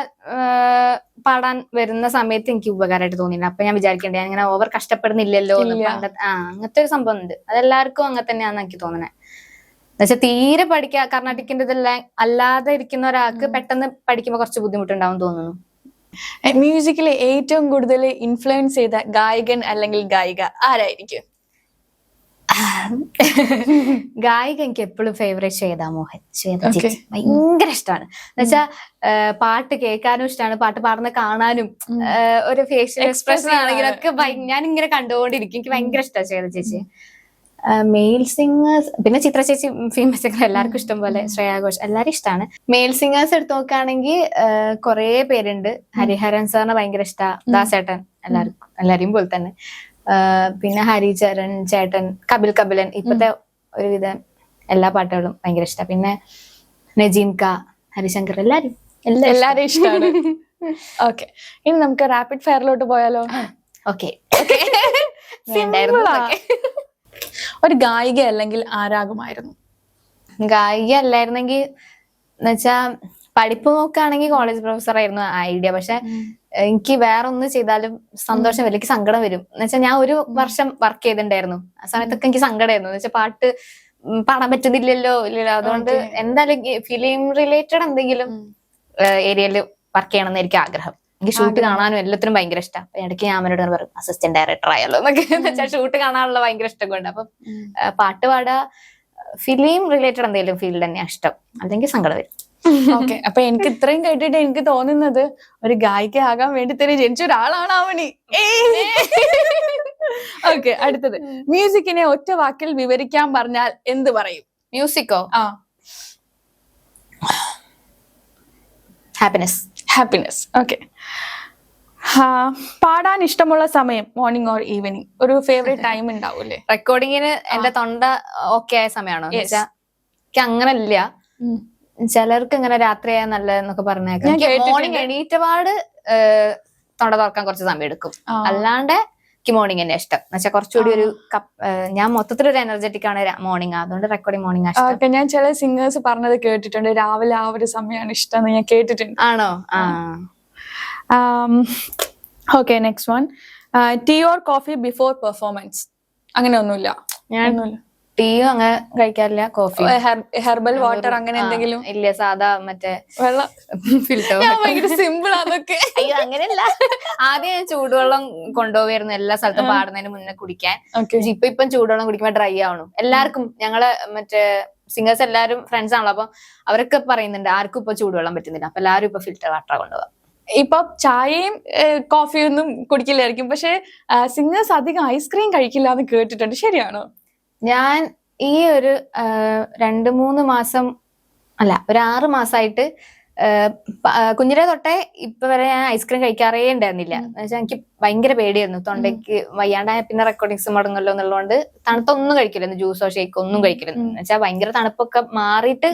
പാടാൻ വരുന്ന സമയത്ത് എനിക്ക് ഉപകാരമായിട്ട് തോന്നിയില്ല. അപ്പൊ ഞാൻ വിചാരിക്കണ്ടേ ഞാൻ ഇങ്ങനെ ഓവർ കഷ്ടപ്പെടുന്നില്ലല്ലോ അങ്ങനത്തെ ഒരു സംഭവം ഉണ്ട്. അതെല്ലാവർക്കും അങ്ങനെ തന്നെയാണെന്ന് എനിക്ക് തോന്നണേ. എന്നുവെച്ചാൽ തീരെ കർണാട്ടിക്കിന്റെ ഇതെല്ലാം അല്ലാതെ ഇരിക്കുന്ന ഒരാൾക്ക് പെട്ടെന്ന് പഠിക്കുമ്പോൾ കുറച്ച് ബുദ്ധിമുട്ടുണ്ടാവും തോന്നുന്നു. മ്യൂസിക്കിൽ ഏറ്റവും കൂടുതൽ ഇൻഫ്ലുവൻസ് ചെയ്ത ഗായകൻ അല്ലെങ്കിൽ ഗായിക ആരായിരിക്കും? ഗായിക എനിക്ക് എപ്പോഴും ഫേവറേറ്റ് ശ്വേതാ മോഹൻ. ശ്വേത ചേച്ചി ഭയങ്കര ഇഷ്ടമാണ്. എന്നുവെച്ചാ പാട്ട് കേൾക്കാനും ഇഷ്ടമാണ്, പാട്ട് പാടുന്ന കാണാനും ഒരു ഫേഷ്യൽ എക്സ്പ്രഷൻ ആണെങ്കിലും ഒക്കെ ഞാൻ ഇങ്ങനെ കണ്ടുകൊണ്ടിരിക്കും. എനിക്ക് ഭയങ്കര ഇഷ്ടമാണ് ശ്വേത ചേച്ചി. മെയിൽ സിംഗേഴ്സ് പിന്നെ ചിത്ര ചേച്ചി, ഫീമെയിൽ സിംഗർ എല്ലാവർക്കും ഇഷ്ടം പോലെ, ശ്രേയ ഘോഷ് എല്ലാരും ഇഷ്ടമാണ്. മെയിൽ സിംഗേഴ്സ് എടുത്ത് നോക്കുകയാണെങ്കിൽ കുറെ പേരുണ്ട്. ഹരിഹരൻ സാറിന് ഭയങ്കര ഇഷ്ടമാണ്, ദാസേട്ടൻ എല്ലാരെയും പോലെ തന്നെ. പിന്നെ ഹരിചരൺ ചേട്ടൻ, കപിലൻ, ഇപ്പത്തെ ഒരുവിധം എല്ലാ പാട്ടുകളും ഭയങ്കര ഇഷ്ടമാണ്. പിന്നെ നജീം ക, ഹരിശങ്കർ എല്ലാരും ഇഷ്ടമാണ്. ഓക്കെ. ഇനി നമുക്ക് റാപ്പിഡ് ഫയറിലോട്ട് പോയാലോ? ഓക്കെ. ഒരു ഗായിക അല്ലെങ്കിൽ ആരാകുമായിരുന്നു? ഗായിക അല്ലായിരുന്നെങ്കിൽ എന്നുവെച്ചാ പഠിപ്പ് നോക്കുകയാണെങ്കിൽ കോളേജ് പ്രൊഫസർ ആയിരുന്നു ഐഡിയ. പക്ഷെ എനിക്ക് വേറെ ഒന്ന് ചെയ്താലും സന്തോഷം വരും, എനിക്ക് സങ്കടം വരും. എന്ന് വെച്ചാൽ ഞാൻ ഒരു വർഷം വർക്ക് ചെയ്തിട്ടുണ്ടായിരുന്നു, ആ സമയത്തൊക്കെ എനിക്ക് സങ്കടമായിരുന്നു. എന്ന് വെച്ചാൽ പാട്ട് പാടാൻ പറ്റുന്നില്ലല്ലോ ഇല്ലല്ലോ. അതുകൊണ്ട് എന്തായാലും ഫിലിം റിലേറ്റഡ് എന്തെങ്കിലും ഏരിയയിൽ വർക്ക് ചെയ്യണമെന്ന് എനിക്ക് ആഗ്രഹം. എനിക്ക് ഷൂട്ട് കാണാനും എല്ലാത്തിനും ഭയങ്കര ഇഷ്ടം. അപ്പൊ ഇടയ്ക്ക് ഞാൻ അമ്മയോട് പറയും അസിസ്റ്റന്റ് ഡയറക്ടർ ആയാലോ എന്നൊക്കെ. എന്ന് വെച്ചാൽ ഷൂട്ട് കാണാനുള്ള ഭയങ്കര ഇഷ്ടം കൊണ്ട്. അപ്പം പാട്ട് പാടാ ഫിലിം റിലേറ്റഡ് എന്തെങ്കിലും ഫീൽഡ് തന്നെയാണ് ഇഷ്ടം, അല്ലെങ്കിൽ സങ്കടം വരും. ഓക്കെ, അപ്പൊ എനിക്ക് ഇത്രയും കേട്ടിട്ട് എനിക്ക് തോന്നുന്നത് ഒരു ഗായിക ആകാൻ വേണ്ടി തന്നെ ജനിച്ച ഒരാളാണ് അവനി. ഓക്കെ, അടുത്തത് മ്യൂസിക്കിനെ ഒറ്റ വാക്കിൽ വിവരിക്കാൻ പറഞ്ഞാൽ എന്ത് പറയും? മ്യൂസിക്കോ? ഹാപ്പിനെസ്. ഹാപ്പിനെസ്. ഓക്കെ. പാടാൻ ഇഷ്ടമുള്ള സമയം മോർണിംഗ് ഓർ ഈവനിങ്? ഒരു ഫേവറേറ്റ് ടൈം ഉണ്ടാവൂലേ? റെക്കോർഡിങ്ങിന് എന്റെ തൊണ്ട ഓക്കെ ആയ സമയമാണോ? എനിക്ക് അങ്ങനെ ഇല്ല. ചിലർക്ക് ഇങ്ങനെ രാത്രിയായ നല്ലതെന്നൊക്കെ പറഞ്ഞേക്കാം. മോർണിംഗ് എണീറ്റപാട് തൊണ്ട തുറക്കാൻ കുറച്ച് സമയം എടുക്കും. അല്ലാണ്ട് എനിക്ക് മോർണിംഗ് തന്നെ ഇഷ്ടം. എന്നുവെച്ചാൽ കുറച്ചുകൂടി ഒരു ഞാൻ മൊത്തത്തിലൊരു എനർജറ്റിക് ആണ് മോർണിംഗ്, അതുകൊണ്ട് റെക്കോർഡിംഗ് മോർണിംഗ് ഇഷ്ടം. ഞാൻ ചില സിംഗേഴ്സ് പറഞ്ഞത് കേട്ടിട്ടുണ്ട്, രാവിലെ ആ ഒരു സമയമാണ് ഇഷ്ടം ഞാൻ കേട്ടിട്ടുണ്ട്. ആണോ? Okay, next one. Tea or coffee before performance? അങ്ങനെ ഒന്നുമില്ല. ഞാൻ ടീയും അങ്ങനെ കഴിക്കാറില്ല, കോഫി. ഹെർബൽ വാട്ടർ അങ്ങനെ എന്തെങ്കിലും? ഇല്ല, സാധാ മറ്റേ വെള്ളം ഫിൽറ്റർ. ഭയങ്കര സിമ്പിൾ അതൊക്കെ. അയ്യോ അങ്ങനെയല്ല, ആദ്യം ഞാൻ ചൂടുവെള്ളം കൊണ്ടുപോയിരുന്നു എല്ലാ സ്ഥലത്തും പാടുന്നതിന് മുന്നേ കുടിക്കാൻ. ഇപ്പം ചൂടുവെള്ളം കുടിക്കുമ്പോ ഡ്രൈ ആവണം. എല്ലാവർക്കും ഞങ്ങള് മറ്റേ സിംഗേഴ്സ് എല്ലാവരും ഫ്രണ്ട്സ് ആണല്ലോ, അപ്പൊ അവരൊക്കെ പറയുന്നുണ്ട് ആർക്കും ഇപ്പൊ ചൂടുവെള്ളം പറ്റുന്നില്ല, അപ്പൊ എല്ലാവരും ഇപ്പൊ ഫിൽറ്റർ വാട്ടർ കൊണ്ടുപോകാം. ഇപ്പൊ ചായയും കോഫിയൊന്നും കുടിക്കില്ലായിരിക്കും, പക്ഷെ സിംഗേഴ്സ് അധികം ഐസ്ക്രീം കഴിക്കില്ല എന്ന് കേട്ടിട്ടുണ്ട്, ശരിയാണോ? ഞാൻ ഈ ഒരു 2-3 മാസം അല്ല ഒരു 6 മാസമായിട്ട് കുഞ്ഞിലെ തൊട്ടേ ഇപ്പൊ വരെ ഞാൻ ഐസ്ക്രീം കഴിക്കാറേ ഉണ്ടായിരുന്നില്ല. എന്നുവെച്ചാൽ എനിക്ക് ഭയങ്കര പേടിയായിരുന്നു, തൊണ്ടയ്ക്ക് വയ്യാണ്ടായ പിന്നെ റെക്കോർഡിങ്സ് മുടങ്ങല്ലോ എന്നുള്ളതുകൊണ്ട് തണുത്തൊന്നും കഴിക്കില്ലായിരുന്നു, ജ്യൂസോ ഷേക്കോ ഒന്നും കഴിക്കില്ലായിരുന്നു. എന്ന് വെച്ചാൽ ഭയങ്കര തണുപ്പൊക്കെ മാറിയിട്ട്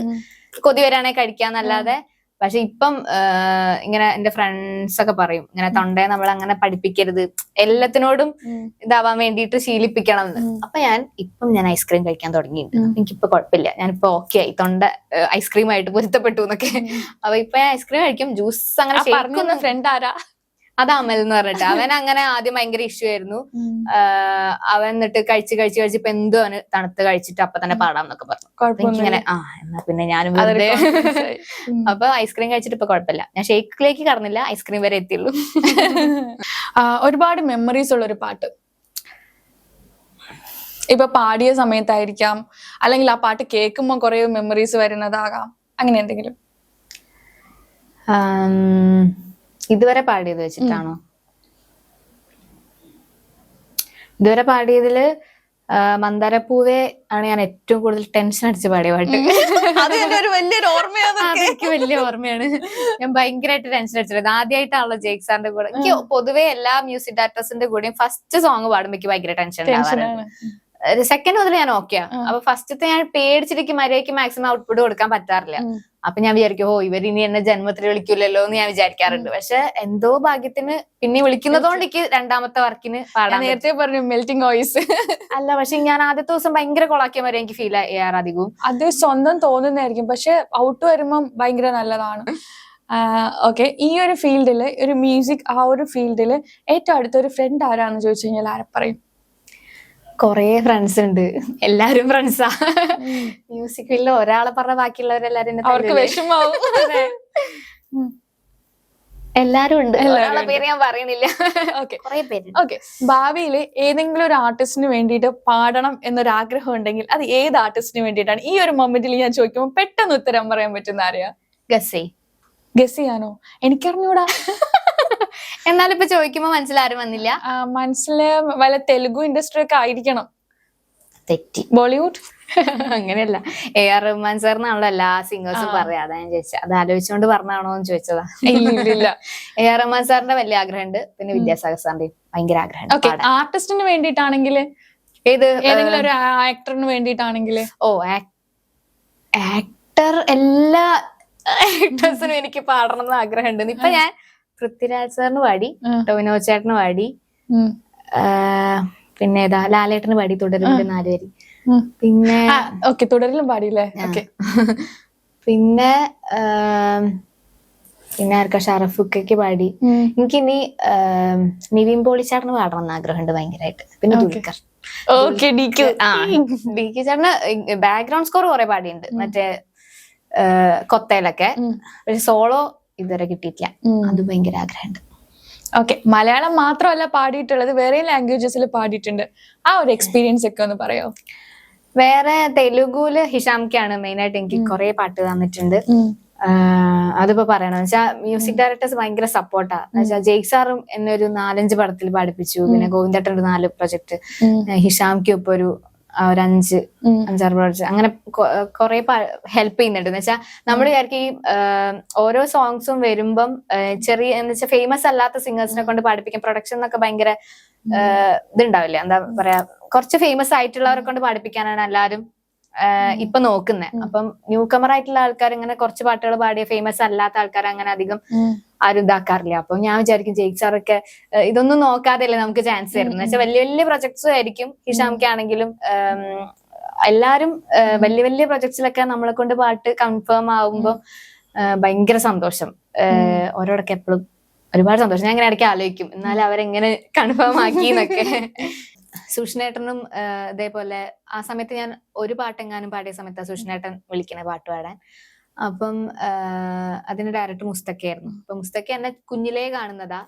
കൊതി വരാണെങ്കിൽ കഴിക്കാന്നല്ലാതെ. പക്ഷെ ഇപ്പം ഇങ്ങനെ എന്റെ ഫ്രണ്ട്സ് ഒക്കെ പറയും ഇങ്ങനെ തൊണ്ടയെ നമ്മൾ അങ്ങനെ പഠിപ്പിക്കരുത്, എല്ലാത്തിനോടും ഇതാവാൻ വേണ്ടിയിട്ട് ശീലിപ്പിക്കണം എന്ന്. അപ്പൊ ഞാൻ ഐസ്ക്രീം കഴിക്കാൻ തുടങ്ങിയിട്ടുണ്ട്. എനിക്കിപ്പോ കുഴപ്പമില്ല, ഞാനിപ്പോ ഓക്കെ ആയി, തൊണ്ട ഐസ്ക്രീമായിട്ട് പൊരുത്തപ്പെട്ടു എന്നൊക്കെ. അപ്പൊ ഇപ്പൊ ഞാൻ ഐസ്ക്രീം കഴിക്കും. ജ്യൂസ് അങ്ങനെ ഫ്രണ്ട് ആരാ? അത് അമൽ എന്ന് പറഞ്ഞിട്ട്. അവൻ അങ്ങനെ ആദ്യം ഭയങ്കര ഇഷ്യൂ ആയിരുന്നു. അവൻ എന്നിട്ട് കഴിച്ച് ഇപ്പൊ എന്തോ അവന് തണുത്ത് കഴിച്ചിട്ട് അപ്പൊ തന്നെ പാടാം എന്നൊക്കെ പറഞ്ഞു. എനിക്കിങ്ങനെ എന്നാ പിന്നെ ഞാനും വെറുതെ. അപ്പൊ ഐസ്ക്രീം കഴിച്ചിട്ട് ഇപ്പൊ കുഴപ്പമില്ല. ഞാൻ ഷേക്കിലേക്ക് കടന്നില്ല, ഐസ്ക്രീം വരെ എത്തിയുള്ളൂ. ഒരുപാട് മെമ്മറീസ് ഉള്ള ഒരു പാട്ട് ഇപ്പൊ പാടിയ സമയത്തായിരിക്കാം, അല്ലെങ്കിൽ ആ പാട്ട് കേൾക്കുമ്പോ കുറെ മെമ്മറീസ് വരുന്നതാകാം, അങ്ങനെ എന്തെങ്കിലും? ഇതുവരെ പാടിയത് വെച്ചിട്ടാണോ? ഇതുവരെ പാടിയതില് മന്ദാരപ്പൂവേ ആണ് ഞാൻ ഏറ്റവും കൂടുതൽ ടെൻഷൻ അടിച്ച് പാടിയ പാട്ട്. അതൊരു വലിയൊരു ഓർമ്മയാണ്. അതെനിക്ക് വലിയ ഓർമ്മയാണ്. ഞാൻ ഭയങ്കരമായിട്ട് ടെൻഷൻ അടിച്ചത് ആദ്യമായിട്ടാണല്ലോ ജയ്ക്ക് സാറിന്റെ കൂടെ. എനിക്ക് പൊതുവെ എല്ലാ മ്യൂസിക് ഡയറക്ടേഴ്സിന്റെ കൂടെയും ഫസ്റ്റ് സോങ് പാടുമ്പോ എനിക്ക് ഭയങ്കര ടെൻഷൻ ഉണ്ടാവാറുണ്ട്. സെക്കൻഡ് മുതൽ ഞാൻ ഓക്കെയാ. അപ്പൊ ഫസ്റ്റത്തെ ഞാൻ പേടിച്ചിരിക്കും, മര്യാദയ്ക്ക് മാക്സിമം ഔട്ട്പുട്ട് കൊടുക്കാൻ പറ്റാറില്ല. അപ്പൊ ഞാൻ വിചാരിക്കും ഇവർ ഇനി എന്നെ ജന്മത്തിൽ വിളിക്കൂലല്ലോ എന്ന് ഞാൻ വിചാരിക്കാറുണ്ട്. പക്ഷെ എന്തോ ഭാഗ്യത്തിന് പിന്നെ വിളിക്കുന്നതുകൊണ്ട് എനിക്ക് രണ്ടാമത്തെ വർക്കിന് പാടാൻ. നേരത്തെ പറഞ്ഞു മെൽറ്റിംഗ് വോയിസ് അല്ല, പക്ഷെ ഞാൻ ആദ്യത്തെ ദിവസം ഭയങ്കര കൊളാക്കിയ വരെ എനിക്ക് ഫീൽ ചെയ്യാറ് അധികവും. അത് സ്വന്തം തോന്നുന്നതായിരിക്കും, പക്ഷെ ഔട്ട് വരുമ്പം ഭയങ്കര നല്ലതാണ്. ഓക്കെ, ഈ ഒരു ഫീൽഡില്, ഒരു മ്യൂസിക് ആ ഒരു ഫീൽഡില് ഏറ്റവും അടുത്തൊരു ഫ്രണ്ട് ആരാന്ന് ചോദിച്ചു കഴിഞ്ഞാൽ ആരെ പറയും? കൊറേ ഫ്രണ്ട്സ് ഉണ്ട്, എല്ലാരും ഫ്രണ്ട്സാ. മ്യൂസിക് ഫീൽഡിൽ ഒരാളെ പറഞ്ഞ ബാക്കിയുള്ളവരെല്ലാരും അവർക്ക് വിഷമാവും. എല്ലാരും ഉണ്ട്, ഒരാളെ പേര് ഞാൻ പറയണില്ല. കുറെ പേര്. ഓക്കെ, ഭാവിയിൽ ഏതെങ്കിലും ഒരു ആർട്ടിസ്റ്റിന് വേണ്ടിയിട്ട് പാടണം എന്നൊരാഗ്രഹം ഉണ്ടെങ്കിൽ അത് ഏത് ആർട്ടിസ്റ്റിന് വേണ്ടിയിട്ടാണ്? ഈ ഒരു മൊമെന്റിൽ ഞാൻ ചോദിക്കുമ്പോൾ പെട്ടെന്ന് ഉത്തരം പറയാൻ പറ്റുന്ന ആരെയാ? ഗസി. ഗസിയാണോ? എനിക്കറിഞ്ഞൂടാ. എന്നാലും ഇപ്പൊ ചോദിക്കുമ്പോ മനസ്സിലാരും വന്നില്ല. മനസ്സില് വല്ല തെലുഗു ഇൻഡസ്ട്രി ഒക്കെ ആയിരിക്കണം. തെറ്റി. ബോളിവുഡ്? അങ്ങനെയല്ല, AR റഹ്മാൻ സാറിനാണല്ലോ എല്ലാ സിംഗേഴ്സും പറയാ. അതാ ഞാൻ ചോദിച്ചത്, അത് ആലോചിച്ചുകൊണ്ട് പറഞ്ഞാണോ എന്ന് ചോദിച്ചതാ. ഇല്ല. AR റഹ്മാൻ സാറിന്റെ വലിയ ആഗ്രഹമുണ്ട്, പിന്നെ വിദ്യാസാഗർ സാറിന്റെയും ഭയങ്കര ആഗ്രഹമുണ്ട്. ആർട്ടിസ്റ്റിന് വേണ്ടിയിട്ടാണെങ്കിൽ ഏതെങ്കിലും ഒരു ആക്ടറിന് വേണ്ടിയിട്ടാണെങ്കിൽ? ആക്ടർ എല്ലാ ആക്ടേഴ്സിനും എനിക്ക് പാടണം എന്ന് ആഗ്രഹമുണ്ട്. ഇപ്പൊ ഞാൻ പൃഥ്വിരാജ് സാറിന് പാടി, ടോവിനോ ചേട്ടന് പാടി, പിന്നെ ഏതാ ലാലേട്ടന് പാടി, തുടരും 4 പേര്. പിന്നെ തുടരിലും പാടിയില്ലേ? പിന്നെ പിന്നെ ആർക്കാ ഷറഫുക്കയ്ക്ക് പാടി. എനിക്കിനി നിവിൻ പോളിച്ചാറിന് പാടണം എന്ന് ആഗ്രഹമുണ്ട് ഭയങ്കരമായിട്ട്. പിന്നെ ദുൽഖർ. ഡിക്ക് ചേട്ടന് ബാക്ക്ഗ്രൗണ്ട് സ്കോർ കുറെ പാടിയുണ്ട് മറ്റേ കൊത്തയിലൊക്കെ. പക്ഷെ സോളോ ഇതുവരെ കിട്ടിയിട്ടില്ല. അത് ഭയങ്കര ആഗ്രഹമുണ്ട്. ഓക്കെ, മലയാളം മാത്രമല്ല പാടിയിട്ടുള്ളത്, വേറെ ലാംഗ്വേജസിൽ പാടിയിട്ടുണ്ട്. ആ ഒരു എക്സ്പീരിയൻസ് ഒക്കെ ഒന്ന് പറയോ? വേറെ തെലുഗുല് ഹിഷാംക്കാണ് മെയിൻ ആയിട്ട് എനിക്ക് കുറെ പാട്ട് തന്നിട്ടുണ്ട്. അതിപ്പോ പറയണെന്ന് വെച്ചാൽ മ്യൂസിക് ഡയറക്ടേഴ്സ് ഭയങ്കര സപ്പോർട്ടാ. എന്നുവെച്ചാൽ ജയ്സാറും എന്നെ ഒരു 4-5 പടത്തിൽ പാടിപ്പിച്ചു. പിന്നെ ഗോവിന്ദേട്ടൻ്റെ 4 പ്രൊജക്ട്, ഹിഷാംക്ക് ഇപ്പൊ ഒരു 5-6 പ്രൊജക്ട്, അങ്ങനെ കുറെ ഹെൽപ്പ് ചെയ്യുന്നുണ്ട്. എന്ന് വെച്ചാൽ നമ്മൾ വിചാരിക്കും ഈ ഓരോ സോങ്സും വരുമ്പം ചെറിയ എന്ന് വെച്ചാൽ ഫേമസ് അല്ലാത്ത സിംഗേഴ്സിനെ കൊണ്ട് പാടിപ്പിക്കും. പ്രൊഡക്ഷൻ എന്നൊക്കെ ഭയങ്കര ഇതുണ്ടാവില്ല, എന്താ പറയാ, കുറച്ച് ഫേമസ് ആയിട്ടുള്ളവരെ കൊണ്ട് പാടിപ്പിക്കാനാണ് എല്ലാരും ഇപ്പൊ നോക്കുന്നത്. അപ്പം ന്യൂ കമർ ആയിട്ടുള്ള ആൾക്കാർ ഇങ്ങനെ കുറച്ച് പാട്ടുകൾ പാടിയ ഫേമസ് അല്ലാത്ത ആൾക്കാർ അങ്ങനെ അധികം ആരും ഇതാക്കാറില്ല. അപ്പൊ ഞാൻ വിചാരിക്കും ജയിച്ചാറൊക്കെ ഇതൊന്നും നോക്കാതെയല്ലേ നമുക്ക് ചാൻസ് തരുന്നത്. എന്ന് വെച്ചാൽ വലിയ വലിയ പ്രൊജക്ട്സും ആയിരിക്കും. ഹിഷാംക്കാണെങ്കിലും എല്ലാരും വലിയ വലിയ പ്രൊജക്ട്സിലൊക്കെ നമ്മളെ കൊണ്ട് പാട്ട് കൺഫേം ആവുമ്പോ ഭയങ്കര സന്തോഷം. ഓരോടൊക്കെ എപ്പോഴും ഒരുപാട് സന്തോഷം. ഞാൻ ഇങ്ങനെ ഇടയ്ക്ക് ആലോചിക്കും എന്നാലും അവരെങ്ങനെ കൺഫേം ആക്കി എന്നൊക്കെ. സുഷ്ണേട്ടനും ഇതേപോലെ ആ സമയത്ത് ഞാൻ ഒരു പാട്ടെങ്ങാനും പാടിയ സമയത്ത് സുഷ്ണേട്ടൻ വിളിക്കണേ പാട്ട് പാടാൻ. അപ്പം അതിന് ഡയറക്ടർ മുസ്തക്കയായിരുന്നു. അപ്പൊ മുസ്തക്ക എന്നെ കുഞ്ഞിലേ കാണുന്നതാ.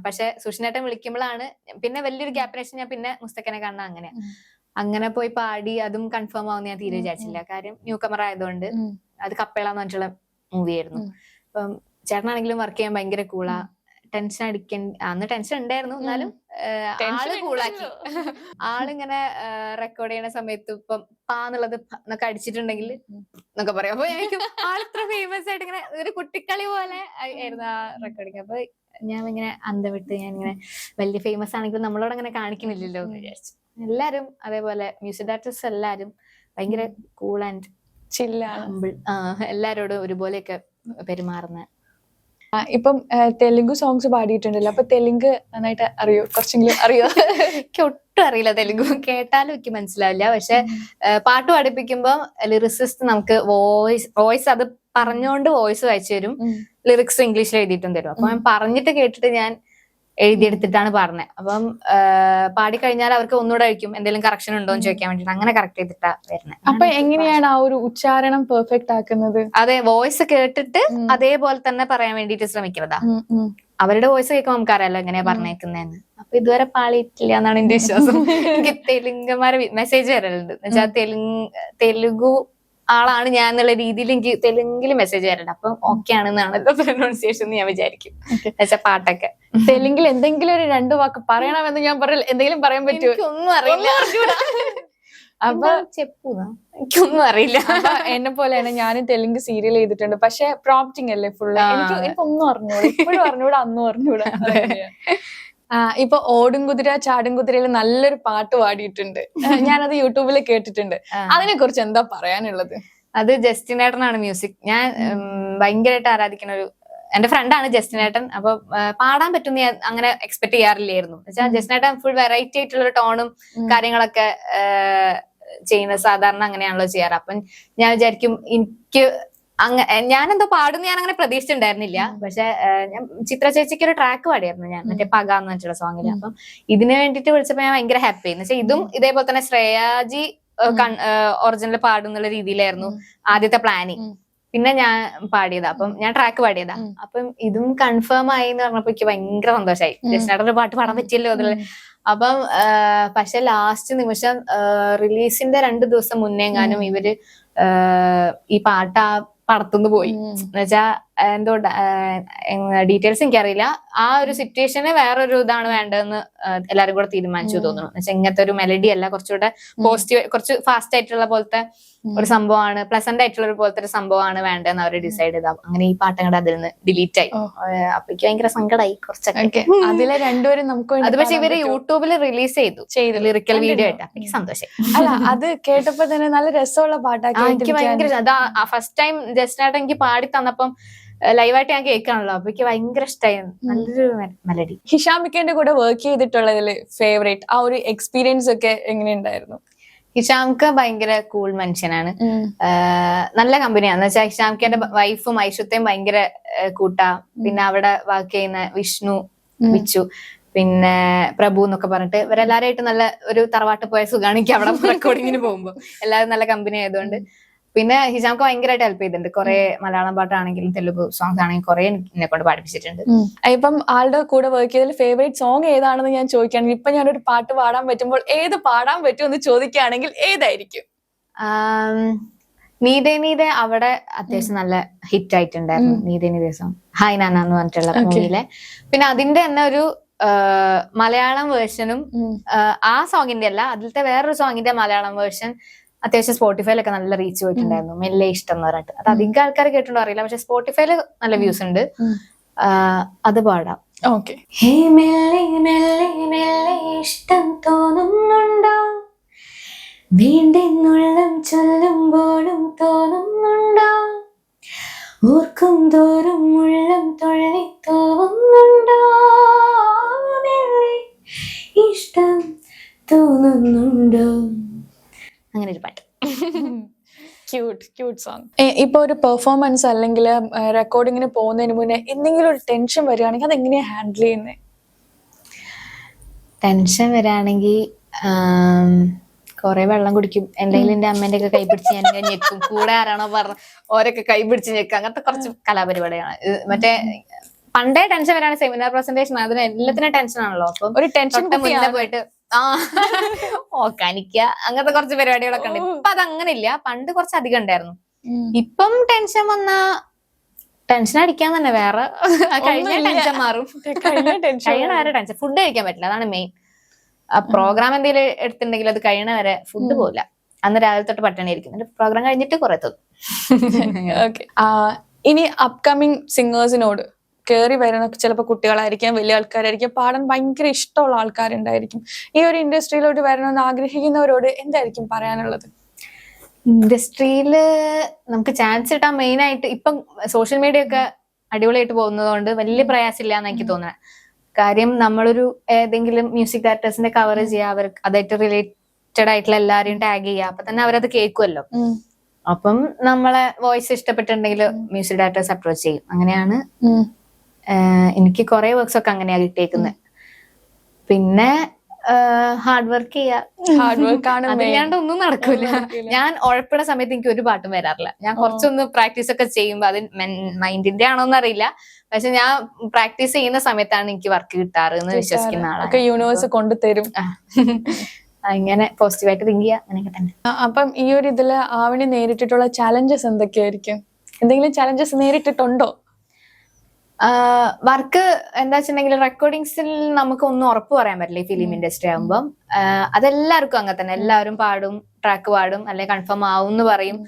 പക്ഷെ സുഷ്ണേട്ടൻ വിളിക്കുമ്പോഴാണ് പിന്നെ വലിയൊരു ഗ്യാപ്പിന് ശേഷം ഞാൻ പിന്നെ മുസ്തക്കനെ കാണുന്ന അങ്ങനെയാ. അങ്ങനെ പോയി പാടി അതും കൺഫേം ആവുന്ന ഞാൻ തീരെ വിചാരിച്ചില്ല. കാര്യം ന്യൂ കമർ ആയതുകൊണ്ട്. അത് കപ്പേള എന്ന് പറഞ്ഞിട്ടുള്ള മൂവി ആയിരുന്നു. അപ്പം ചേട്ടനാണെങ്കിലും വർക്ക് ചെയ്യാൻ ഭയങ്കര കൂളാ. ടെൻഷൻ അന്ന് ടെൻഷൻ ഉണ്ടായിരുന്നു, എന്നാലും ആള് കൂളാക്കി. ആളിങ്ങനെ റെക്കോർഡ് ചെയ്യണ സമയത്ത് ഇപ്പം പാന്നുള്ളത് എന്നൊക്കെ അടിച്ചിട്ടുണ്ടെങ്കിൽ എന്നൊക്കെ പറയാം. അപ്പൊ എനിക്ക് ആളിത്ര ഫേമസ് ആയിട്ട് ഇങ്ങനെ ഒരു കുട്ടിക്കളി പോലെ ആയിരുന്നു ആ റെക്കോർഡിങ്. അപ്പൊ ഞാൻ ഇങ്ങനെ അന്തവിട്ട് ഞാൻ ഇങ്ങനെ വലിയ ഫേമസ് ആണെങ്കിലും നമ്മളോട് അങ്ങനെ കാണിക്കുന്നില്ലല്ലോ എന്ന് വിചാരിച്ചു. എല്ലാരും അതേപോലെ മ്യൂസിക് ഡയറക്ടേഴ്സ് എല്ലാരും ഭയങ്കര കൂൾ ആൻഡ് ചില്ലാണ്. എല്ലാരോടും ഒരുപോലെയൊക്കെ പെരുമാറുന്ന. ഇപ്പം തെലുങ്ക് സോങ്സ് പാടിയിട്ടുണ്ടല്ലോ, അപ്പൊ തെലുങ്ക് നന്നായിട്ട് അറിയോ? കുറച്ചെങ്കിലും അറിയോ? എനിക്ക് ഒട്ടും അറിയില്ല തെലുങ്ക്. കേട്ടാലും എനിക്ക് മനസ്സിലാവില്ല. പക്ഷെ പാട്ട് പഠിപ്പിക്കുമ്പോ ലിറിസിസ്റ്റ് നമുക്ക് വോയിസ് അത് പറഞ്ഞുകൊണ്ട് വോയിസ് വായിച്ചു തരും. ലിറിക്സ് ഇംഗ്ലീഷിൽ എഴുതിയിട്ടും തരും. അപ്പൊ ഞാൻ പറഞ്ഞിട്ട് കേട്ടിട്ട് ഞാൻ എഴുതിയെടുത്തിട്ടാണ് പറഞ്ഞത്. അപ്പം പാടിക്കഴിഞ്ഞാൽ അവർക്ക് ഒന്നുകൂടെ കഴിക്കും എന്തെങ്കിലും കറക്ഷൻ ഉണ്ടോ എന്ന് ചോദിക്കാൻ വേണ്ടിട്ട് അങ്ങനെ കറക്റ്റ് ചെയ്തിട്ടാ വരുന്നത്. അപ്പൊ എങ്ങനെയാണ് ആ ഒരു ഉച്ചാരണം പെർഫെക്റ്റ് ആക്കുന്നത്? അതെ, വോയിസ് കേട്ടിട്ട് അതേപോലെ തന്നെ പറയാൻ വേണ്ടിട്ട് ശ്രമിക്കുന്നതാ. അവരുടെ വോയിസ് കേൾക്കുമ്പോൾ നമുക്കറിയാലോ എങ്ങനെയാ പറഞ്ഞേക്കുന്നതെന്ന്. അപ്പൊ ഇതുവരെ പാളിയിട്ടില്ല എന്നാണ് എന്റെ വിശ്വാസം. എനിക്ക് തെലുങ്കന്മാരെ മെസ്സേജ് വരലുണ്ട്. എന്നുവെച്ചാൽ തെലുഗു ആളാണ് ഞാൻ എന്നുള്ള രീതിയിൽ എനിക്ക് തെലുങ്കിൽ മെസ്സേജ് വരണ്ട. അപ്പം ഓക്കെ ആണെന്നാണല്ലോ പ്രൊനൗൺസിയേഷൻ ഞാൻ വിചാരിക്കും. എന്നുവെച്ചാൽ പാട്ടൊക്കെ തെലുങ്കിൽ എന്തെങ്കിലും ഒരു 2 വാക്ക് പറയണമെന്ന് ഞാൻ പറയില്ല. എന്തെങ്കിലും പറയാൻ പറ്റുമോ? ഒന്നും അറിയില്ല. അപ്പൊ എനിക്കൊന്നും അറിയില്ല. എന്നെ പോലെയാണ്, ഞാനും തെലുങ്ക് സീരിയൽ ചെയ്തിട്ടുണ്ട്. പക്ഷെ പ്രോംപ്റ്റിംഗ് അല്ലേ ഫുള്ള്. എനിക്കൊന്നും അറിഞ്ഞൂടാ. ഇപ്പോഴും അറിഞ്ഞൂടാ, അന്നും അറിഞ്ഞൂടാ. ഇപ്പൊ ഓടും കുതിര ചാടും കുതിരയിൽ നല്ലൊരു പാട്ട് പാടിയിട്ടുണ്ട്. ഞാനത് യൂട്യൂബിൽ കേട്ടിട്ടുണ്ട്. അതിനെ കുറിച്ച് എന്താ പറയാനുള്ളത്? അത് ജസ്റ്റിനേട്ടനാണ് മ്യൂസിക്. ഞാൻ ഭയങ്കരമായിട്ട് ആരാധിക്കുന്ന എന്റെ ഫ്രണ്ടാണ് ജസ്റ്റിനേട്ടൻ. അപ്പൊ പാടാൻ പറ്റുന്ന ഞാൻ അങ്ങനെ എക്സ്പെക്ട് ചെയ്യാറില്ലായിരുന്നു. എന്നുവെച്ചാൽ ജസ്റ്റിനേട്ടൻ ഫുൾ വെറൈറ്റി ആയിട്ടുള്ള ടോണും കാര്യങ്ങളൊക്കെ ചെയ്യുന്നത് സാധാരണ അങ്ങനെയാണല്ലോ ചെയ്യാറ്. അപ്പം ഞാൻ വിചാരിക്കും എനിക്ക് ഞാനെന്തോ പാടുന്ന ഞാൻ അങ്ങനെ പ്രതീക്ഷിച്ചിട്ടുണ്ടായിരുന്നില്ല. പക്ഷെ ഞാൻ ചിത്ര ചേച്ചിക്ക് ഒരു ട്രാക്ക് പാടിയായിരുന്നു ഞാൻ, മറ്റേ പക എന്ന് വെച്ചിട്ടുള്ള സോങ്ങില്. അപ്പം ഇതിന് വേണ്ടിട്ട് വിളിച്ചപ്പോ ഞാൻ ഭയങ്കര ഹാപ്പി. എന്ന് വെച്ചാൽ ഇതും ഇതേപോലെ തന്നെ ശ്രേയാജി ഒറിജിനൽ പാടുന്നുള്ള രീതിയിലായിരുന്നു ആദ്യത്തെ പ്ലാനിങ്. പിന്നെ ഞാൻ പാടിയതാ, അപ്പം ഞാൻ ട്രാക്ക് പാടിയതാ. അപ്പം ഇതും കൺഫേം ആയി എന്ന് പറഞ്ഞപ്പോ എനിക്ക് ഭയങ്കര സന്തോഷമായി. ജസ്റ്റിനേട്ടൻ്റെ പാട്ട് പാടാൻ പറ്റിയല്ലോ അതിൽ. അപ്പം പക്ഷെ ലാസ്റ്റ് നിമിഷം റിലീസിന്റെ 2 ദിവസം മുന്നേങ്ങാനും ഇവര് ഈ പാട്ട് ആ പടത്തുനിന്ന് പോയി. എന്നുവെച്ചാ എന്തോ ഡീറ്റെയിൽസ് എനിക്കറിയില്ല. ആ ഒരു സിറ്റുവേഷന് വേറൊരു ഇതാണ് വേണ്ടതെന്ന് എല്ലാരും കൂടെ തീരുമാനിച്ചു തോന്നുന്നു. എന്നുവെച്ചാൽ ഇങ്ങനത്തെ ഒരു മെലഡി അല്ല, കുറച്ചുകൂടെ പോസിറ്റീവ്, കുറച്ച് ഫാസ്റ്റ് ആയിട്ടുള്ള പോലത്തെ ഒരു സംഭവമാണ്, പ്ലസന്റ് ആയിട്ടുള്ള ഒരു പോലത്തെ ഒരു സംഭവമാണ് വേണ്ടതെന്ന് അവർ ഡിസൈഡ് ചെയ്താ. അങ്ങനെ ഈ പാട്ടങ്ങടെ അതിൽ നിന്ന് ഡിലീറ്റ് ആയി. അപ്പൊ എനിക്ക് ഭയങ്കര സങ്കടമായി കുറച്ചൊക്കെ. അതിലെ 2 പേരും നമുക്ക് അത് പക്ഷെ ഇവര് യൂട്യൂബിൽ റിലീസ് ചെയ്തു ലിറിക്കൽ വീഡിയോ ആയിട്ട്. എനിക്ക് സന്തോഷം. അല്ല, അത് കേട്ടപ്പോ തന്നെ നല്ല രസമുള്ള പാട്ടാക്കി. എനിക്ക് ഭയങ്കര അതാ ഫസ്റ്റ് ടൈം ജസ്റ്റിനേട്ടൻ എനിക്ക് പാടി തന്നപ്പം ലൈവായിട്ട് ഞാൻ കേൾക്കാണല്ലോ. അപ്പൊ എനിക്ക് ഭയങ്കര ഇഷ്ടമായി. നല്ലൊരു മെലഡി. ഹിഷാമിക്കന്റെ കൂടെ വർക്ക് ചെയ്തിട്ടുള്ളതില് ഫേവറേറ്റ് ആ ഒരു എക്സ്പീരിയൻസ് ഒക്കെ എങ്ങനെയുണ്ടായിരുന്നു? ഹിഷാംക്ക ഭയങ്കര കൂൾ മനുഷ്യനാണ്. നല്ല കമ്പനിയാണ്. എന്ന് വെച്ചാൽ ഹിഷാംക്കന്റെ വൈഫും ഐഷുത്തേയും ഭയങ്കര കൂട്ടാ. പിന്നെ അവിടെ വർക്ക് ചെയ്യുന്ന വിഷ്ണു, വിച്ചു, പിന്നെ പ്രഭു എന്നൊക്കെ പറഞ്ഞിട്ട് ഇവരെല്ലാരായിട്ട് നല്ല ഒരു തറവാട്ട് പോയ സുഖമാണ് എനിക്ക് അവിടെ റെക്കോർഡിങ്ങിന് പോകുമ്പോ. എല്ലാവരും നല്ല കമ്പനി ആയതുകൊണ്ട്. പിന്നെ ഹിഷാംക്ക ഭയങ്കരമായിട്ട് ഹെൽപ്പ് ചെയ്തിട്ടുണ്ട്. കുറെ മലയാളം പാട്ടാണെങ്കിലും തെലുഗു സോങ്സ് ആണെങ്കിലും കുറെ എന്നെ കൊണ്ട് പഠിപ്പിച്ചിട്ടുണ്ട്. ഇപ്പം ആളുടെ കൂടെ വർക്ക് ചെയ്തതിൽ ഫേവറേറ്റ് സോങ് ഏതാണെന്ന് ഞാൻ ചോദിക്കുകയാണെങ്കിൽ, ഇപ്പൊ ഞാനൊരു പാട്ട് പാടാൻ പറ്റുമ്പോൾ ഏത് പാടാൻ പറ്റുമെന്ന് ചോദിക്കുകയാണെങ്കിൽ ഏതായിരിക്കും? നീതേ നീതേ അവിടെ അത്യാവശ്യം നല്ല ഹിറ്റ് ആയിട്ടുണ്ടായിരുന്നു. നീതേ നീതേ സോങ് ഹായ് നാന എന്ന് പറഞ്ഞിട്ടുള്ള മൂവിയിലെ. പിന്നെ അതിന്റെ തന്നെ ഒരു മലയാളം വേർഷനും ആ സോങ്ങിന്റെ അല്ല, അതിലത്തെ വേറൊരു സോങ്ങിന്റെ മലയാളം വേർഷൻ അത്യാവശ്യം സ്പോട്ടിഫൈയിലൊക്കെ നല്ല റീച്ച് പോയിട്ടുണ്ടായിരുന്നു. മെല്ലെ ഇഷ്ടം എന്ന് പറഞ്ഞിട്ട്. അത് അധികം ആൾക്കാർ കേട്ടിട്ടുണ്ടോ അറിയില്ല, പക്ഷെ സ്പോട്ടിഫൈയില് നല്ല വ്യൂസ് ഉണ്ട്. അത് പാടാം. ഓക്കെ. ഇഷ്ടം തോന്നുന്നുണ്ടോ, വീണ്ടെന്നുള്ളം ചൊല്ലുമ്പോഴും തോന്നുന്നുണ്ടോ, ഓർക്കും തോറും ഉള്ളം തൊള്ളി തോന്നുന്നുണ്ടോ, ഇഷ്ടം തോന്നുന്നുണ്ടോ. അങ്ങനെ ഒരു പാട്ട്. Cute song. ഇപ്പൊ ഒരു പെർഫോമൻസ് അല്ലെങ്കിൽ റെക്കോർഡിങ്ങിന് പോകുന്നതിന് മുന്നേ എന്തെങ്കിലും ഒരു ടെൻഷൻ വരികയാണെങ്കിൽ അത് എങ്ങനെയാ ഹാൻഡിൽ ചെയ്യുന്നത്? ടെൻഷൻ വരികയാണെങ്കിൽ കൊറേ വെള്ളം കുടിക്കും. എന്തെങ്കിലും എന്റെ അമ്മേന്റെ ഒക്കെ കൈ പിടിച്ച് ഞാൻ ഞെക്കും. കൂടെ ആരാണോ പറഞ്ഞ ഓരൊക്കെ കൈ പിടിച്ച് ഞെക്കും. അങ്ങനത്തെ കുറച്ച് കലാപരിപാടിയാണ്. മറ്റേ പണ്ടേ ടെൻഷൻ വരാണ് സെമിനാർ പ്രസന്റേഷൻ, അതിന് എല്ലാത്തിനും ടെൻഷൻ ആണല്ലോ. അപ്പം ഒരു ടെൻഷൻ മുന്നേ പോയിട്ട് ഓക്കാനിക്ക അങ്ങനത്തെ കുറച്ച് പരിപാടികളൊക്കെ ഉണ്ട്. ഇപ്പൊ അതങ്ങനെ ഇല്ല, പണ്ട് കുറച്ച് അധികം ഉണ്ടായിരുന്നു. ഇപ്പം ടെൻഷൻ വന്നാ ടെൻഷൻ അടിക്കാൻ തന്നെ, വേറെ കഴിഞ്ഞ ടെൻഷൻ മാറും. കഴിയണ വരെ ടെൻഷൻ. ഫുഡ് കഴിക്കാൻ പറ്റില്ല, അതാണ് മെയിൻ. പ്രോഗ്രാം എന്തെങ്കിലും എടുത്തിട്ടുണ്ടെങ്കിൽ അത് കഴിയണ വരെ ഫുഡ് പോകില്ല. അന്ന് രാവിലെ തൊട്ട് പട്ടിണി ആയിരിക്കും. പ്രോഗ്രാം കഴിഞ്ഞിട്ട് കുറെ തോന്നും. ഇനി അപ്കമിങ് സിംഗേഴ്സിനോട് കയറി വരുന്ന ചിലപ്പോൾ കുട്ടികളായിരിക്കാം, വലിയ ആൾക്കാരായിരിക്കും, പാടാൻ ഭയങ്കര ഇഷ്ടമുള്ള ആൾക്കാരുണ്ടായിരിക്കും. ഈ ഒരു ഇൻഡസ്ട്രിയിലോട്ട് വരണമെന്ന് ആഗ്രഹിക്കുന്നവരോട് എന്തായിരിക്കും പറയാനുള്ളത്? ഇൻഡസ്ട്രിയില് നമുക്ക് ചാൻസ് കിട്ടാൻ മെയിൻ ആയിട്ട് ഇപ്പം സോഷ്യൽ മീഡിയ ഒക്കെ അടിപൊളിയായിട്ട് പോകുന്നതുകൊണ്ട് വലിയ പ്രയാസമില്ല എന്ന് എനിക്ക് തോന്നുന്നത്. കാര്യം നമ്മളൊരു ഏതെങ്കിലും മ്യൂസിക് ഡയറക്ടേഴ്സിന്റെ കവർ ചെയ്യുക, അവർക്ക് അതായിട്ട് റിലേറ്റഡ് ആയിട്ടുള്ള എല്ലാരെയും ടാഗ് ചെയ്യുക, അപ്പൊ തന്നെ അവരത് കേൾക്കുമല്ലോ. അപ്പം നമ്മളെ വോയിസ് ഇഷ്ടപ്പെട്ടിട്ടുണ്ടെങ്കിൽ മ്യൂസിക് ഡയറക്ടേഴ്സ് അപ്രോച്ച് ചെയ്യും. അങ്ങനെയാണ് എനിക്ക് കുറെ വർക്ക്സ് ഒക്കെ അങ്ങനെയാ കിട്ടിയേക്കുന്നത്. പിന്നെ ഹാർഡ് വർക്ക് അതില്ലാണ്ട് ഒന്നും നടക്കൂല. ഞാൻ ഉഴപ്പിടുന്ന സമയത്ത് എനിക്ക് ഒരു പാട്ടും വരാറില്ല. ഞാൻ കുറച്ചൊന്ന് പ്രാക്ടീസ് ഒക്കെ ചെയ്യുമ്പോ അത് മൈൻഡിന്റെ ആണോന്ന് അറിയില്ല, പക്ഷെ ഞാൻ പ്രാക്ടീസ് ചെയ്യുന്ന സമയത്താണ് എനിക്ക് വർക്ക് കിട്ടാറ് എന്ന് വിശ്വസിക്കുന്ന ആളാണ്. യൂണിവേഴ്സ് കൊണ്ടുതരും. അങ്ങനെ പോസിറ്റീവായിട്ട് തിങ്ക് ചെയ്യുക, അങ്ങനെയൊക്കെ തന്നെ. അപ്പം ഈ ഒരു ഇതില് ആവണി നേരിട്ടിട്ടുള്ള ചാലഞ്ചസ് എന്തൊക്കെയായിരിക്കും? എന്തെങ്കിലും ചാലഞ്ചസ് നേരിട്ടിട്ടുണ്ടോ? വർക്ക് എന്താ വെച്ചിട്ടുണ്ടെങ്കിൽ റെക്കോർഡിങ്സിൽ നമുക്ക് ഒന്നും ഉറപ്പ് പറയാൻ പറ്റില്ല. ഈ ഫിലിം ഇൻഡസ്ട്രി ആകുമ്പം അതെല്ലാവർക്കും അങ്ങനെ തന്നെ. എല്ലാവരും പാടും, ട്രാക്ക് പാടും, അല്ലെങ്കിൽ കൺഫേം ആവും എന്ന് പറയും.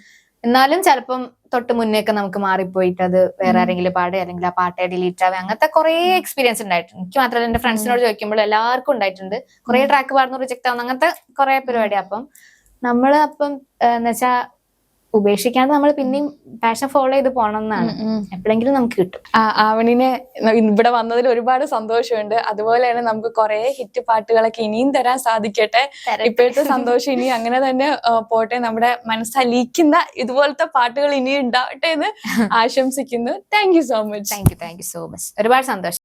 എന്നാലും ചിലപ്പം തൊട്ട് മുന്നേക്ക് നമുക്ക് മാറിപ്പോയിട്ട് അത് വേറെ ആരെങ്കിലും പാടുക, അല്ലെങ്കിൽ ആ പാട്ടേ ഡിലീറ്റ് ആവുക, അങ്ങനത്തെ കുറെ എക്സ്പീരിയൻസ് ഉണ്ടായിട്ടുണ്ട്. എനിക്ക് മാത്രമല്ല, എന്റെ ഫ്രണ്ട്സിനോട് ചോദിക്കുമ്പോൾ എല്ലാവർക്കും ഉണ്ടായിട്ടുണ്ട്. കുറെ ട്രാക്ക് പാടുന്ന റിജക്ട് ആവുന്ന അങ്ങനത്തെ കുറെ പരിപാടി. അപ്പം നമ്മള് എന്ന് വെച്ചാ ഉപേക്ഷിക്കാതെ നമ്മൾ പിന്നെയും പാഷൻ ഫോളോ ചെയ്ത് പോകണം എന്നാണ്. എപ്പോഴെങ്കിലും നമുക്ക് കിട്ടും. ആവണിനെ ഇവിടെ വന്നതിൽ ഒരുപാട് സന്തോഷമുണ്ട്. അതുപോലെ തന്നെ നമുക്ക് കുറെ ഹിറ്റ് പാട്ടുകളൊക്കെ ഇനിയും തരാൻ സാധിക്കട്ടെ. ഇപ്പോഴത്തെ സന്തോഷം ഇനി അങ്ങനെ തന്നെ പോട്ടെ. നമ്മുടെ മനസ്സലിയിക്കുന്ന ഇതുപോലത്തെ പാട്ടുകൾ ഇനിയും ഉണ്ടാവട്ടെ എന്ന് ആശംസിക്കുന്നു. Thank you so much. Thank you so much. ഒരുപാട് സന്തോഷം.